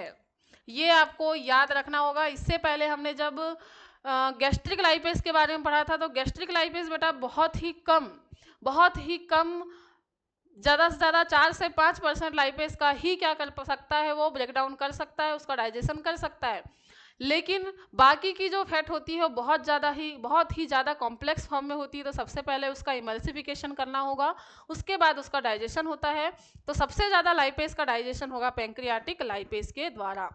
ये आपको याद रखना होगा। इससे पहले हमने जब गैस्ट्रिक लाइपेज के बारे में पढ़ा था तो गैस्ट्रिक लाइपेज बेटा बहुत ही कम ज़्यादा से ज़्यादा 4 से 5% लाइपेज का ही क्या कर सकता है, वो ब्रेक डाउन कर सकता है, उसका डाइजेशन कर सकता है। लेकिन बाकी की जो फैट होती है वो बहुत ही ज़्यादा कॉम्प्लेक्स फॉर्म में होती है। तो सबसे पहले उसका इमल्सिफिकेशन करना होगा, उसके बाद उसका डाइजेशन होता है। तो सबसे ज़्यादा लाइपेज का डाइजेशन होगा पैंक्रियाटिक लाइपेज के द्वारा।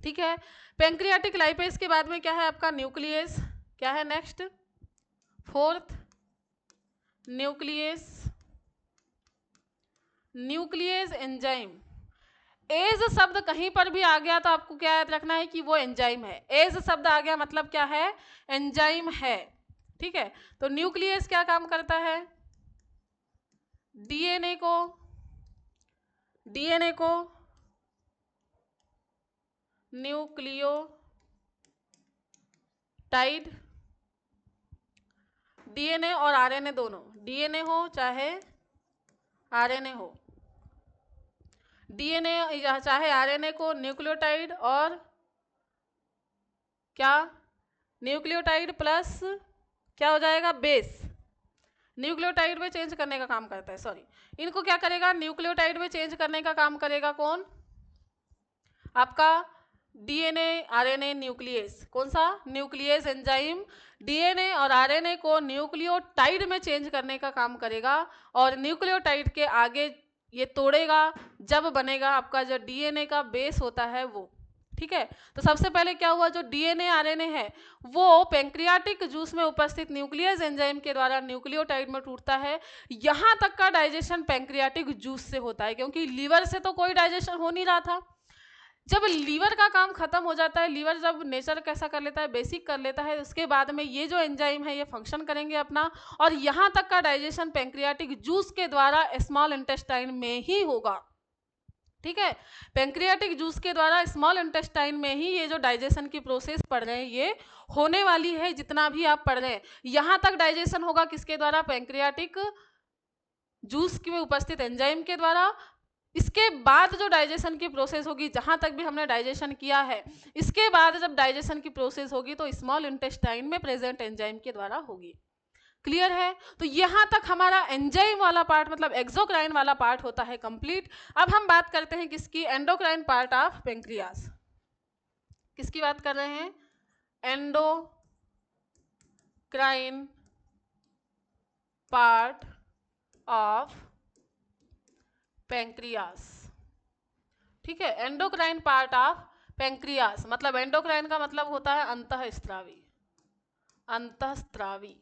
ठीक है, पैंक्रियाटिक लाइपेज के बाद में क्या है आपका, न्यूक्लियस। क्या है next, fourth, nucleus. Nucleus enzyme, एज शब्द कहीं पर भी आ गया तो आपको क्या याद रखना है कि वो एंजाइम है। एज शब्द आ गया मतलब क्या है, एंजाइम है। ठीक है, तो न्यूक्लियस क्या काम करता है, डीएनए को न्यूक्लियोटाइड, डीएनए और आरएनए दोनों, डीएनए हो चाहे आरएनए हो, डीएनए चाहे आरएनए को न्यूक्लियोटाइड और क्या, न्यूक्लियोटाइड प्लस क्या हो जाएगा, बेस, न्यूक्लियोटाइड में चेंज करने का काम करता है। सॉरी, इनको क्या करेगा, न्यूक्लियोटाइड में चेंज करने का काम करेगा कौन, आपका डीएनए आरएनए न्यूक्लियस। कौन सा, न्यूक्लियस एंजाइम डीएनए और आरएनए को न्यूक्लियोटाइड में चेंज करने का काम करेगा और न्यूक्लियोटाइड के आगे ये तोड़ेगा जब बनेगा आपका जो डीएनए का बेस होता है वो। ठीक है, तो सबसे पहले क्या हुआ, जो डीएनए आरएनए है वो पेंक्रियाटिक जूस में उपस्थित न्यूक्लियस एंजाइम के द्वारा न्यूक्लियोटाइड में टूटता है। यहाँ तक का डाइजेशन पेंक्रियाटिक जूस से होता है, क्योंकि लीवर से तो कोई डाइजेशन हो नहीं रहा था। जब लीवर का काम खत्म हो जाता है, लीवर जब नेचर कैसा कर लेता है, बेसिक कर लेता है, उसके बाद में ये जो एंजाइम है ये फंक्शन करेंगे अपना, और यहाँ तक का डाइजेशन पेंक्रियाटिक जूस के द्वारा स्मॉल इंटेस्टाइन में ही होगा। ठीक है, पेंक्रियाटिक जूस के द्वारा स्मॉल इंटेस्टाइन में ही ये जो डाइजेशन की प्रोसेस पढ़ रहे हैं ये होने वाली है। जितना भी आप पढ़ रहे हैं यहाँ तक डाइजेशन होगा किसके द्वारा, पेंक्रियाटिक जूस में उपस्थित एंजाइम के द्वारा। इसके बाद जो डाइजेशन की प्रोसेस होगी, जहां तक भी हमने डाइजेशन किया है, इसके बाद जब डाइजेशन की प्रोसेस होगी तो स्मॉल इंटेस्टाइन में प्रेजेंट एंजाइम के द्वारा होगी। क्लियर है, तो यहां तक हमारा एंजाइम वाला पार्ट मतलब एक्सोक्राइन वाला पार्ट होता है कंप्लीट। अब हम बात करते हैं किसकी, एंडोक्राइन पार्ट ऑफ पेंक्रियास। किसकी बात कर रहे हैं, एंडोक्राइन पार्ट ऑफ पेंक्रियास। ठीक है, एंडोक्राइन पार्ट ऑफ पेंक्रियास मतलब एंडोक्राइन का मतलब होता है अंतःस्रावी, अंतःस्रावी।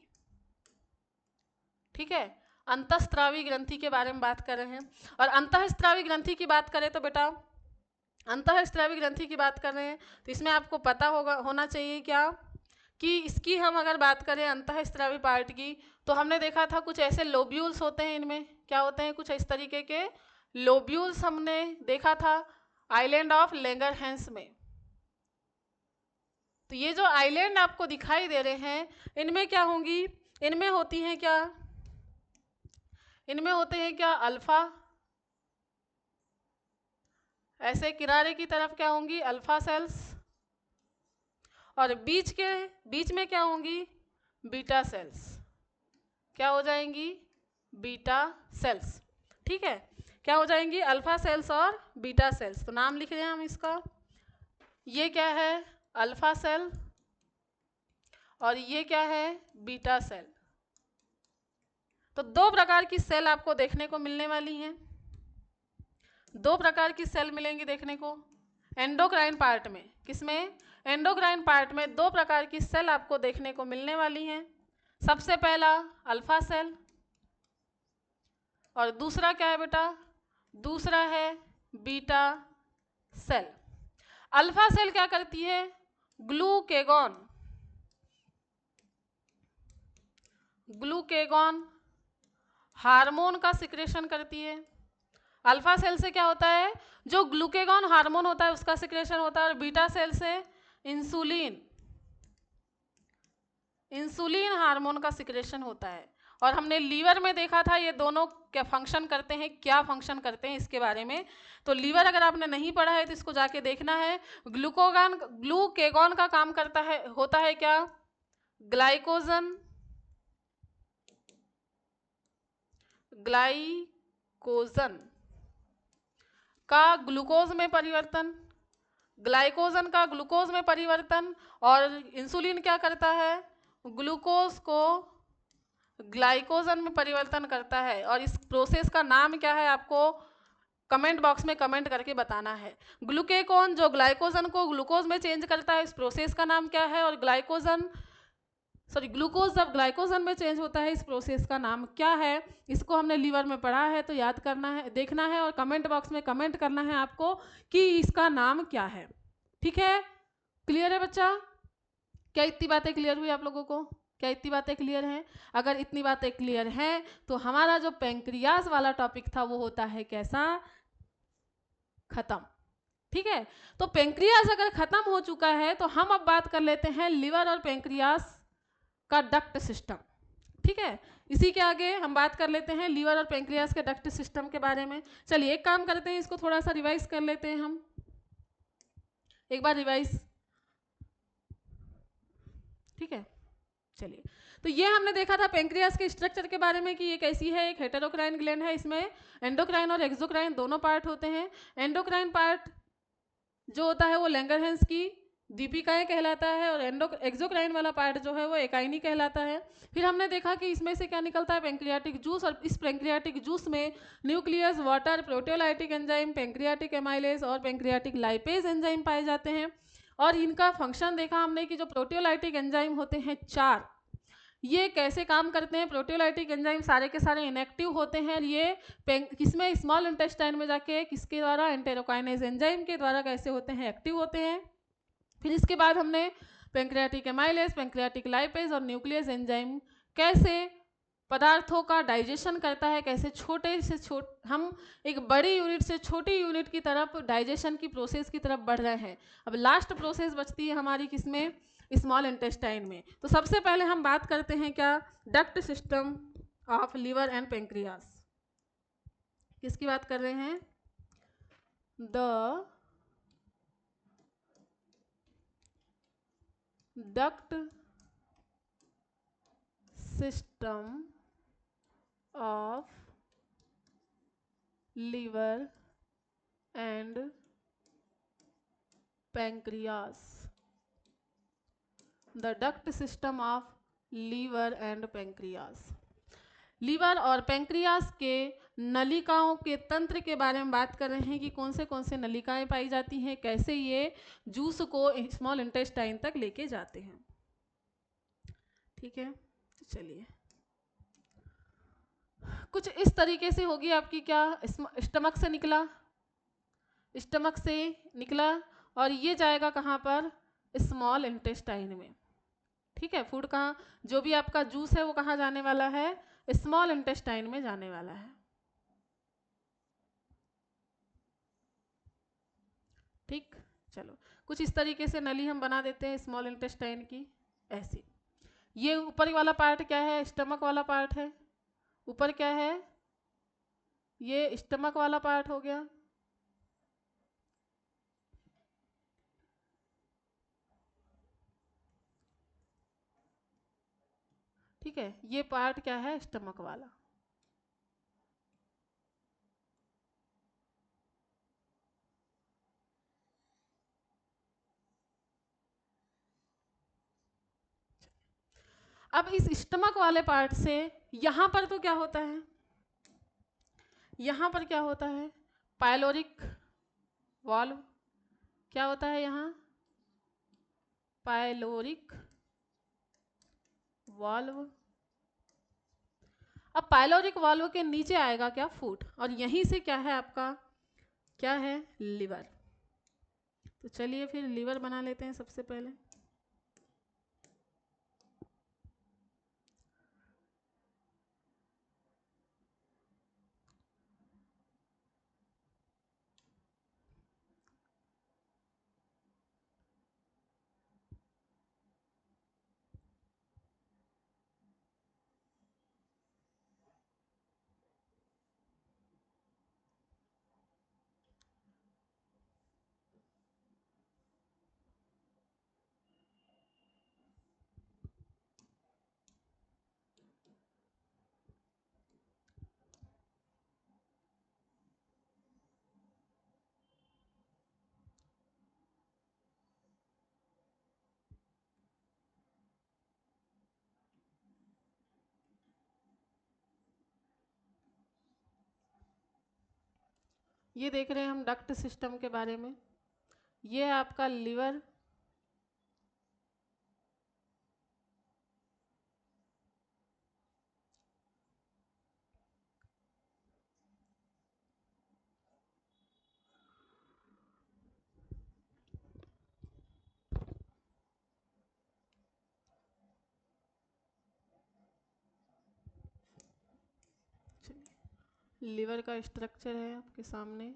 ठीक है, अंतःस्रावी ग्रंथि के बारे में बात कर रहे हैं। और अंतःस्रावी ग्रंथि की बात करें तो बेटा, अंतःस्रावी ग्रंथि की बात कर रहे हैं तो इसमें आपको पता होना चाहिए क्या कि इसकी हम अगर बात करें अंतःस्रावी पार्ट की, तो हमने देखा था कुछ ऐसे लोब्यूल्स होते हैं, इनमें क्या होते हैं, कुछ इस तरीके के लोब्यूल्स हमने देखा था आइलैंड ऑफ लैंगरहैंस में। तो ये जो आइलैंड आपको दिखाई दे रहे हैं इनमें क्या होंगी, इनमें होती हैं क्या, इनमें होते हैं क्या अल्फा, ऐसे किनारे की तरफ क्या होंगी अल्फा सेल्स, और बीच में क्या होंगी बीटा सेल्स, क्या हो जाएंगी बीटा सेल्स। ठीक है, क्या हो जाएंगी अल्फा सेल्स और बीटा सेल्स। तो नाम लिख रहे हैं हम इसका, ये क्या है अल्फा सेल और ये क्या है बीटा सेल। तो दो प्रकार की सेल आपको देखने को मिलने वाली हैं, दो प्रकार की सेल मिलेंगी देखने को एंडोक्राइन पार्ट में। किसमें, एंडोक्राइन पार्ट में दो प्रकार की सेल आपको देखने को मिलने वाली हैं। सबसे पहला अल्फा सेल और दूसरा क्या है बेटा, दूसरा है बीटा सेल। अल्फा सेल क्या करती है, ग्लूकेगॉन हार्मोन का सिक्रेशन करती है। अल्फा सेल से क्या होता है, जो ग्लूकेगॉन हार्मोन होता है उसका सिक्रेशन होता है, और बीटा सेल से इंसुलिन हार्मोन का सिक्रेशन होता है। और हमने लीवर में देखा था ये दोनों क्या फंक्शन करते हैं, क्या फंक्शन करते हैं इसके बारे में। तो लीवर अगर आपने नहीं पढ़ा है तो इसको जाके देखना है। ग्लूकेगॉन का काम करता है, होता है क्या, ग्लाइकोजन का ग्लूकोज में परिवर्तन, ग्लाइकोजन का ग्लूकोज में परिवर्तन, और इंसुलिन क्या करता है ग्लूकोज को ग्लाइकोजन में परिवर्तन करता है। और इस प्रोसेस का नाम क्या है आपको कमेंट बॉक्स में कमेंट करके बताना है। ग्लूकेगॉन जो ग्लाइकोजन को ग्लूकोज में चेंज करता है, इस प्रोसेस का नाम क्या है, और ग्लाइकोजन सॉरी ग्लूकोज जब ग्लाइकोजन में चेंज होता है, इस प्रोसेस का नाम क्या है? इसको हमने लीवर में पढ़ा है, तो याद करना है, देखना है और कमेंट बॉक्स में कमेंट करना है आपको कि इसका नाम क्या है। ठीक है, क्लियर है बच्चा? क्या इतनी बातें क्लियर हुई आप लोगों को? क्या इतनी बातें क्लियर हैं? अगर इतनी बातें क्लियर हैं तो हमारा जो पेंक्रियाज वाला टॉपिक था वो होता है कैसा? खत्म। ठीक है, तो पेंक्रियाज अगर खत्म हो चुका है तो हम अब बात कर लेते हैं लिवर और पेंक्रियाज का डक्ट सिस्टम। ठीक है, इसी के आगे हम बात कर लेते हैं लीवर और पेंक्रियाज के डक्ट सिस्टम के बारे में। चलिए एक काम करते हैं, इसको थोड़ा सा रिवाइज कर लेते हैं हम, एक बार रिवाइज। ठीक है, चलिए, तो ये हमने देखा था पेंक्रियाज के स्ट्रक्चर के बारे में कि ये कैसी है। एक हेटेरोक्राइन ग्लैंड है, इसमें एंडोक्राइन और एक्सोक्राइन दोनों पार्ट होते हैं। एंडोक्राइन पार्ट जो होता है वो लैंगरहैंस की दीपिकाएं कहलाता है, और एक्सोक्राइन वाला पार्ट जो है वो एकाइनी कहलाता है। फिर हमने देखा कि इसमें से क्या निकलता है? पेंक्रियाटिक जूस, और इस पेंक्रियाटिक जूस में nucleus, water, proteolytic enzyme, pancreatic amylase और पेंक्रियाटिक लाइपेज एंजाइम पाए जाते हैं। और इनका फंक्शन देखा हमने कि जो प्रोटियोलाइटिक एंजाइम होते हैं 4, ये कैसे काम करते हैं? प्रोटियोलाइटिक एंजाइम सारे के सारे इनएक्टिव होते हैं, और ये किसमें? स्मॉल इंटेस्टाइन में जाके किसके द्वारा? एंटेरोकाइनेज एंजाइम के द्वारा कैसे होते हैं? एक्टिव होते हैं। फिर इसके बाद हमने पेंक्रियाटिक एमाइलेज, पेंक्रियाटिक लाइपेज और न्यूक्लियस एंजाइम कैसे पदार्थों का डाइजेशन करता है, कैसे छोटे से हम एक बड़ी यूनिट से छोटी यूनिट की तरफ डाइजेशन की प्रोसेस की तरफ बढ़ रहे हैं। अब लास्ट प्रोसेस बचती है हमारी किसमें? स्मॉल इंटेस्टाइन में। तो सबसे पहले हम बात करते हैं क्या? Duct system of liver and pancreas. किसकी बात कर रहे हैं? The duct system of liver and pancreas. The duct system of liver and pancreas. Liver और पेंक्रियास के नलिकाओं के तंत्र के बारे में बात कर रहे हैं कि कौन से नलिकाएं पाई जाती हैं, कैसे ये जूस को स्मॉल इंटेस्टाइन तक लेके जाते हैं। ठीक है, तो चलिए, कुछ इस तरीके से होगी आपकी क्या? स्टमक से निकला, स्टमक से निकला और ये जाएगा कहाँ पर? स्मॉल इंटेस्टाइन में। ठीक है, फूड कहाँ, जो भी आपका जूस है वो कहाँ जाने वाला है? स्मॉल इंटेस्टाइन में जाने वाला है। ठीक, चलो, कुछ इस तरीके से नली हम बना देते हैं स्मॉल इंटेस्टाइन की, ऐसी। ये ऊपर वाला पार्ट क्या है? स्टमक वाला पार्ट है। ऊपर क्या है? ये स्टमक वाला पार्ट हो गया। ठीक है, ये पार्ट क्या है? स्टमक वाला। अब इस स्टमक वाले पार्ट से यहां पर तो क्या होता है? यहां पर क्या होता है? Pyloric valve. क्या होता है यहाँ? Pyloric valve. अब पायलोरिक वाल्व के नीचे आएगा क्या? फूट, और यहीं से क्या है आपका? क्या है? लिवर। तो चलिए फिर लिवर बना लेते हैं सबसे पहले। ये देख रहे हैं हम डक्ट सिस्टम के बारे में। ये आपका लिवर, लीवर का स्ट्रक्चर है आपके सामने।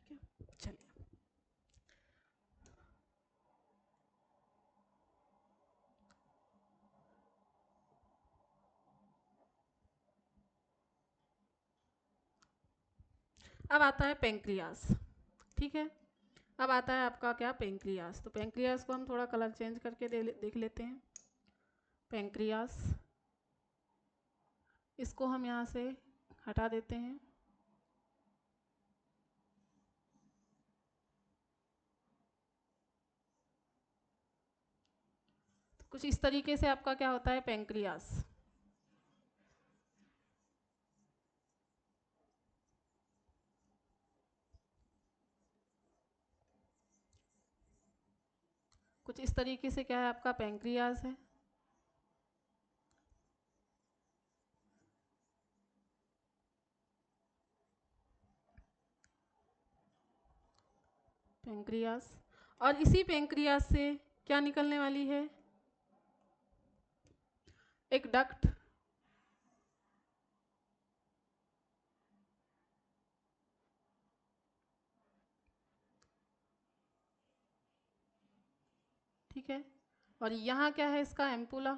ठीक है, चलिए अब आता है पेंक्रियास। ठीक है, अब आता है आपका क्या, पेंक्रियास। तो पेंक्रियास को हम थोड़ा कलर चेंज करके देख लेते हैं। पेंक्रियास, इसको हम यहाँ से हटा देते हैं। तो कुछ इस तरीके से आपका क्या होता है, पेंक्रियास। कुछ इस तरीके से क्या है आपका, पेंक्रियास है। पेंक्रियास, और इसी पेंक्रियास से क्या निकलने वाली है, एक डक्ट। ठीक है, और यहाँ क्या है इसका, एम्पुला।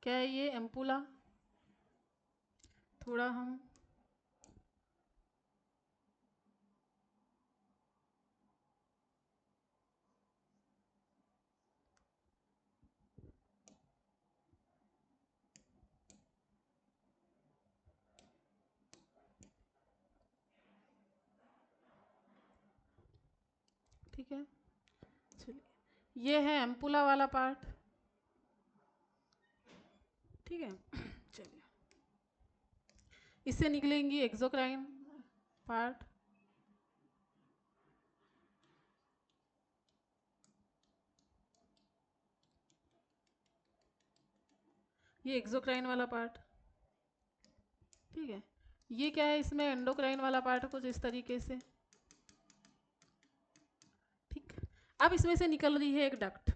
क्या है ये, एम्पुला। थोड़ा हम ठीक है, चलिए ये है एम्पुला वाला पार्ट। ठीक है, चलिए इससे निकलेंगी एक्सोक्राइन पार्ट। ये एक्सोक्राइन वाला पार्ट। ठीक है, ये क्या है, इसमें एंडोक्राइन वाला पार्ट कुछ इस तरीके से। ठीक, अब इसमें से निकल रही है एक डक्ट।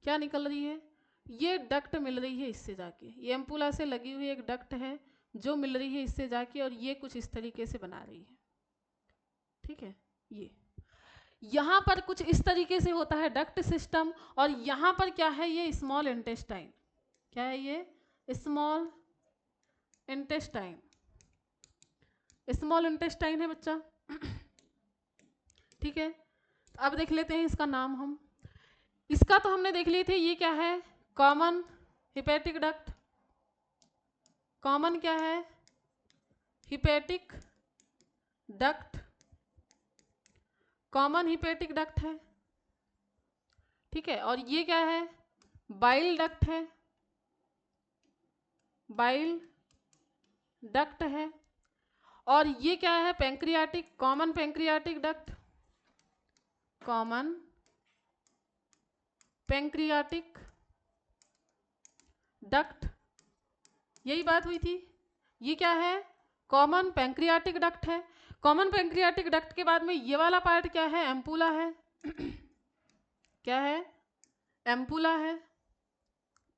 क्या निकल रही है, ये डक्ट मिल रही है इससे जाके, ये एम्पुला से लगी हुई एक डक्ट है जो मिल रही है इससे जाके, और ये कुछ इस तरीके से बना रही है। ठीक है, ये यहाँ पर कुछ इस तरीके से होता है डक्ट सिस्टम, और यहाँ पर क्या है, ये स्मॉल इंटेस्टाइन। क्या है ये, स्मॉल इंटेस्टाइन। स्मॉल इंटेस्टाइन है बच्चा। ठीक है, अब देख लेते हैं इसका नाम हम। इसका तो हमने देख लिए थे, ये क्या है, कॉमन हिपैटिक डक्ट। कॉमन क्या है, hepatic duct. Common hepatic duct है। ठीक है, और ये क्या है, बाइल डक्ट है। बाइल डक्ट है। और ये क्या है, pancreatic, common pancreatic duct. Common pancreatic duct, यही बात हुई थी। ये क्या है, कॉमन पैंक्रियाटिक डक्ट है। कॉमन पैंक्रियाटिक डक्ट के बाद में ये वाला पार्ट क्या है, एम्पुला है। क्या है, एम्पुला है।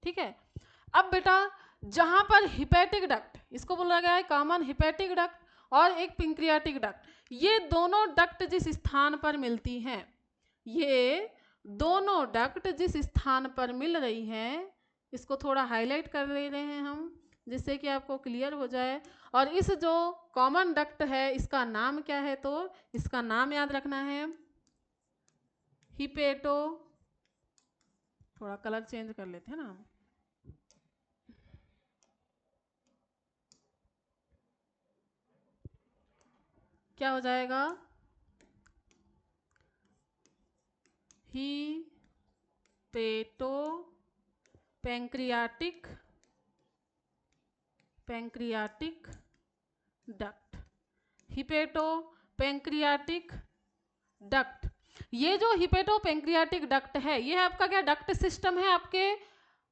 ठीक है, अब बेटा जहां पर हिपैटिक डक्ट, इसको बोला गया है कॉमन हिपेटिक डक्ट और एक पेंक्रियाटिक डक्ट। ये दोनों डक्ट जिस स्थान पर मिलती हैं, ये दोनों डक्ट जिस स्थान पर मिल रही हैं, इसको थोड़ा हाईलाइट कर ले रहे हैं हम जिससे कि आपको क्लियर हो जाए। और इस जो कॉमन डक्ट है इसका नाम क्या है, तो इसका नाम याद रखना है हिपेटो, थोड़ा कलर चेंज कर लेते हैं ना, क्या हो जाएगा, hepato pancreatic duct, hepato pancreatic duct. ये जो हिपेटो पैंक्रियाटिक डक्ट है, ये आपका क्या डक्ट सिस्टम है आपके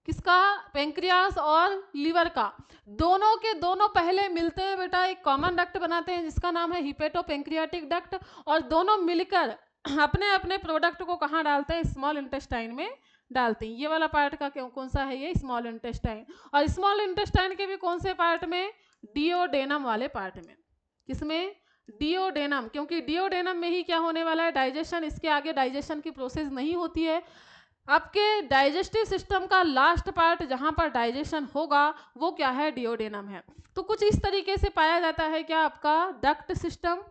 किसका, पैंक्रियास और लीवर का, दोनों के दोनों पहले मिलते हैं बेटा, एक कॉमन डक्ट बनाते हैं जिसका नाम है हिपेटो पैंक्रियाटिक डक्ट, और दोनों मिलकर अपने अपने प्रोडक्ट को कहाँ डालते हैं, स्मॉल इंटेस्टाइन में डालते हैं। ये वाला पार्ट का कौन सा है, ये स्मॉल इंटेस्टाइन, और स्मॉल इंटेस्टाइन के भी कौन से पार्ट में, डिओडेनम वाले पार्ट में, किसमें, डिओडेनम, क्योंकि डिओडेनम में ही क्या होने वाला है, डाइजेशन, इसके आगे डाइजेशन की प्रोसेस नहीं होती है। आपके डाइजेस्टिव सिस्टम का लास्ट पार्ट जहां पर डाइजेशन होगा वो क्या है, डिओडेनम है। तो कुछ इस तरीके से पाया जाता है क्या आपका डक्ट सिस्टम।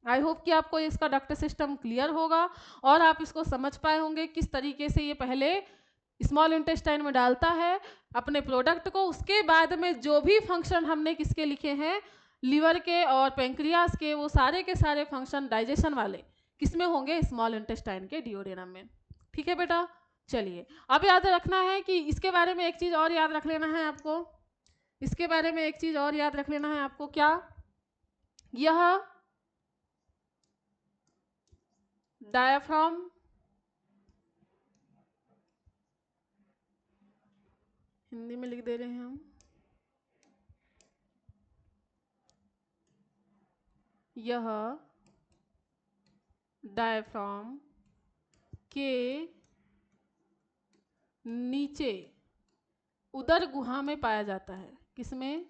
आई होप कि आपको इसका डक्ट सिस्टम क्लियर होगा और आप इसको समझ पाए होंगे किस तरीके से ये पहले स्मॉल इंटेस्टाइन में डालता है अपने प्रोडक्ट को, उसके बाद में जो भी फंक्शन हमने किसके लिखे हैं, लीवर के और पेंक्रियास के, वो सारे के सारे फंक्शन डाइजेशन वाले किसमें होंगे, स्मॉल इंटेस्टाइन के डिओडेनम में। ठीक है बेटा, चलिए अब याद रखना है कि इसके बारे में एक चीज और याद रख लेना है आपको, इसके बारे में एक चीज और याद रख लेना है आपको, क्या, यह डायाफ्राम हिंदी में लिख दे रहे हैं हम, यह डायाफ्राम के नीचे उदर गुहा में पाया जाता है, किसमें,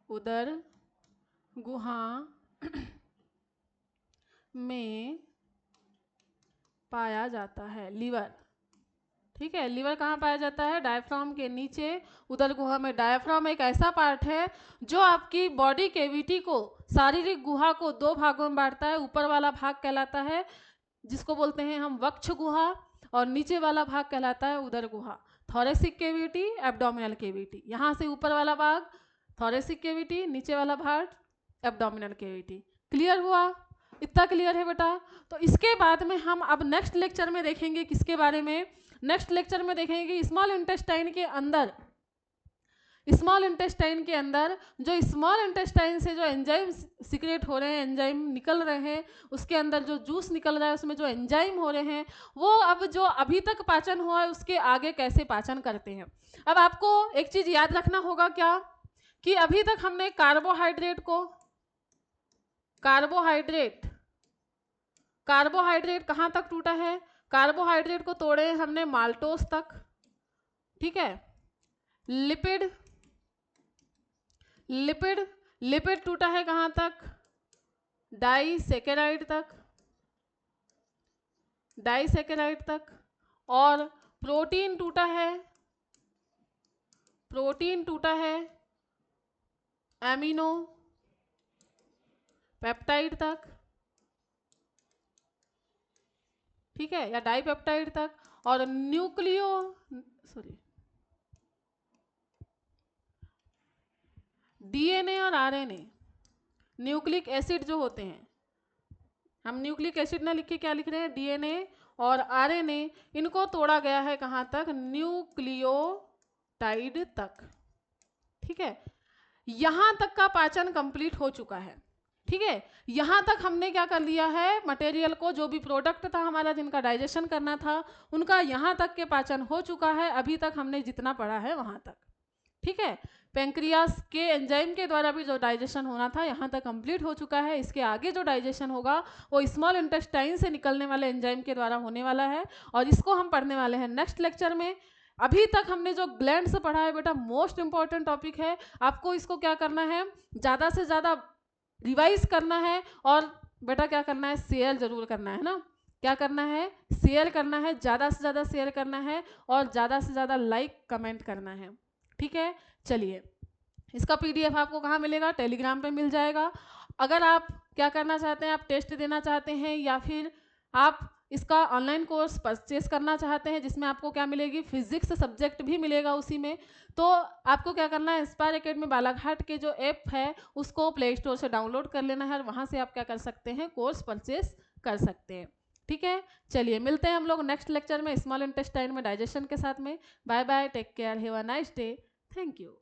उदर गुहा में पाया जाता है, लीवर। ठीक है, लीवर कहाँ पाया जाता है, डायफ्राम के नीचे उदर गुहा में। डायफ्राम एक ऐसा पार्ट है जो आपकी बॉडी कैविटी को, शारीरिक गुहा को दो भागों में बांटता है। ऊपर वाला भाग कहलाता है जिसको बोलते हैं हम वक्ष गुहा, और नीचे वाला भाग कहलाता है उदर गुहा। थोरेसिक कैविटी, एब्डोमिनल कैविटी, यहाँ से ऊपर वाला भाग थोरेसिक कैविटी, नीचे वाला भाग एब्डोमिनल कैविटी। क्लियर हुआ, इतना क्लियर है बेटा। तो इसके बाद में हम अब नेक्स्ट लेक्चर में देखेंगे किसके बारे में, नेक्स्ट लेक्चर में देखेंगे कि स्मॉल इंटेस्टाइन के अंदर, स्मॉल इंटेस्टाइन के अंदर जो स्मॉल इंटेस्टाइन से जो एंजाइम सीक्रेट हो रहे हैं, एंजाइम निकल रहे हैं, उसके अंदर जो जूस निकल रहा है उसमें जो एंजाइम हो रहे हैं, वो अब जो अभी तक पाचन हुआ है उसके आगे कैसे पाचन करते हैं। अब आपको एक चीज याद रखना होगा क्या, कि अभी तक हमने कार्बोहाइड्रेट को, कार्बोहाइड्रेट कहाँ तक टूटा है, कार्बोहाइड्रेट को तोड़े हमने माल्टोस तक, ठीक है। लिपिड टूटा है कहाँ तक, डाइसैकेराइड तक। और प्रोटीन टूटा है एमिनो पेप्टाइड तक, ठीक है, या डाइपेप्टाइड तक। और डीएनए और आरएनए, न्यूक्लिक एसिड जो होते हैं, हम न्यूक्लिक एसिड ना लिख के क्या लिख रहे हैं, डीएनए और आरएनए, इनको तोड़ा गया है कहाँ तक, न्यूक्लियोटाइड तक, ठीक है। यहां तक का पाचन कंप्लीट हो चुका है, ठीक है। यहां तक हमने क्या कर लिया है, मटेरियल को, जो भी प्रोडक्ट था हमारा जिनका डाइजेशन करना था, उनका यहां तक के पाचन हो चुका है। अभी तक हमने जितना पढ़ा है वहां तक, ठीक है। पेंक्रियास के एंजाइम के द्वारा भी जो डाइजेशन होना था यहाँ तक कंप्लीट हो चुका है। इसके आगे जो डाइजेशन होगा वो स्मॉल इंटेस्टाइन से निकलने वाले एंजाइम के द्वारा होने वाला है, और इसको हम पढ़ने वाले हैं नेक्स्ट लेक्चर में। अभी तक हमने जो ग्लैंड्स पढ़ा है बेटा, मोस्ट इंपॉर्टेंट टॉपिक है। आपको इसको क्या करना है, ज़्यादा से ज़्यादा रिवाइज करना है, और बेटा क्या करना है, शेयर जरूर करना है ना। क्या करना है, शेयर करना है, ज़्यादा से ज़्यादा शेयर करना है, और ज़्यादा से ज़्यादा लाइक कमेंट करना है। ठीक है, चलिए इसका पीडीएफ आपको कहाँ मिलेगा, टेलीग्राम पे मिल जाएगा। अगर आप क्या करना चाहते हैं, आप टेस्ट देना चाहते हैं, या फिर आप इसका ऑनलाइन कोर्स परचेस करना चाहते हैं जिसमें आपको क्या मिलेगी, फिजिक्स सब्जेक्ट भी मिलेगा उसी में, तो आपको क्या करना है, इंस्पायर एकेडमी बालाघाट के जो ऐप है उसको प्ले स्टोर से डाउनलोड कर लेना है, और वहाँ से आप क्या कर सकते हैं, कोर्स परचेस कर सकते हैं। ठीक है, चलिए मिलते हैं हम लोग नेक्स्ट लेक्चर में स्मॉल इंटेस्टाइन में डाइजेशन के साथ में। Bye bye, take care, have a nice day, thank you.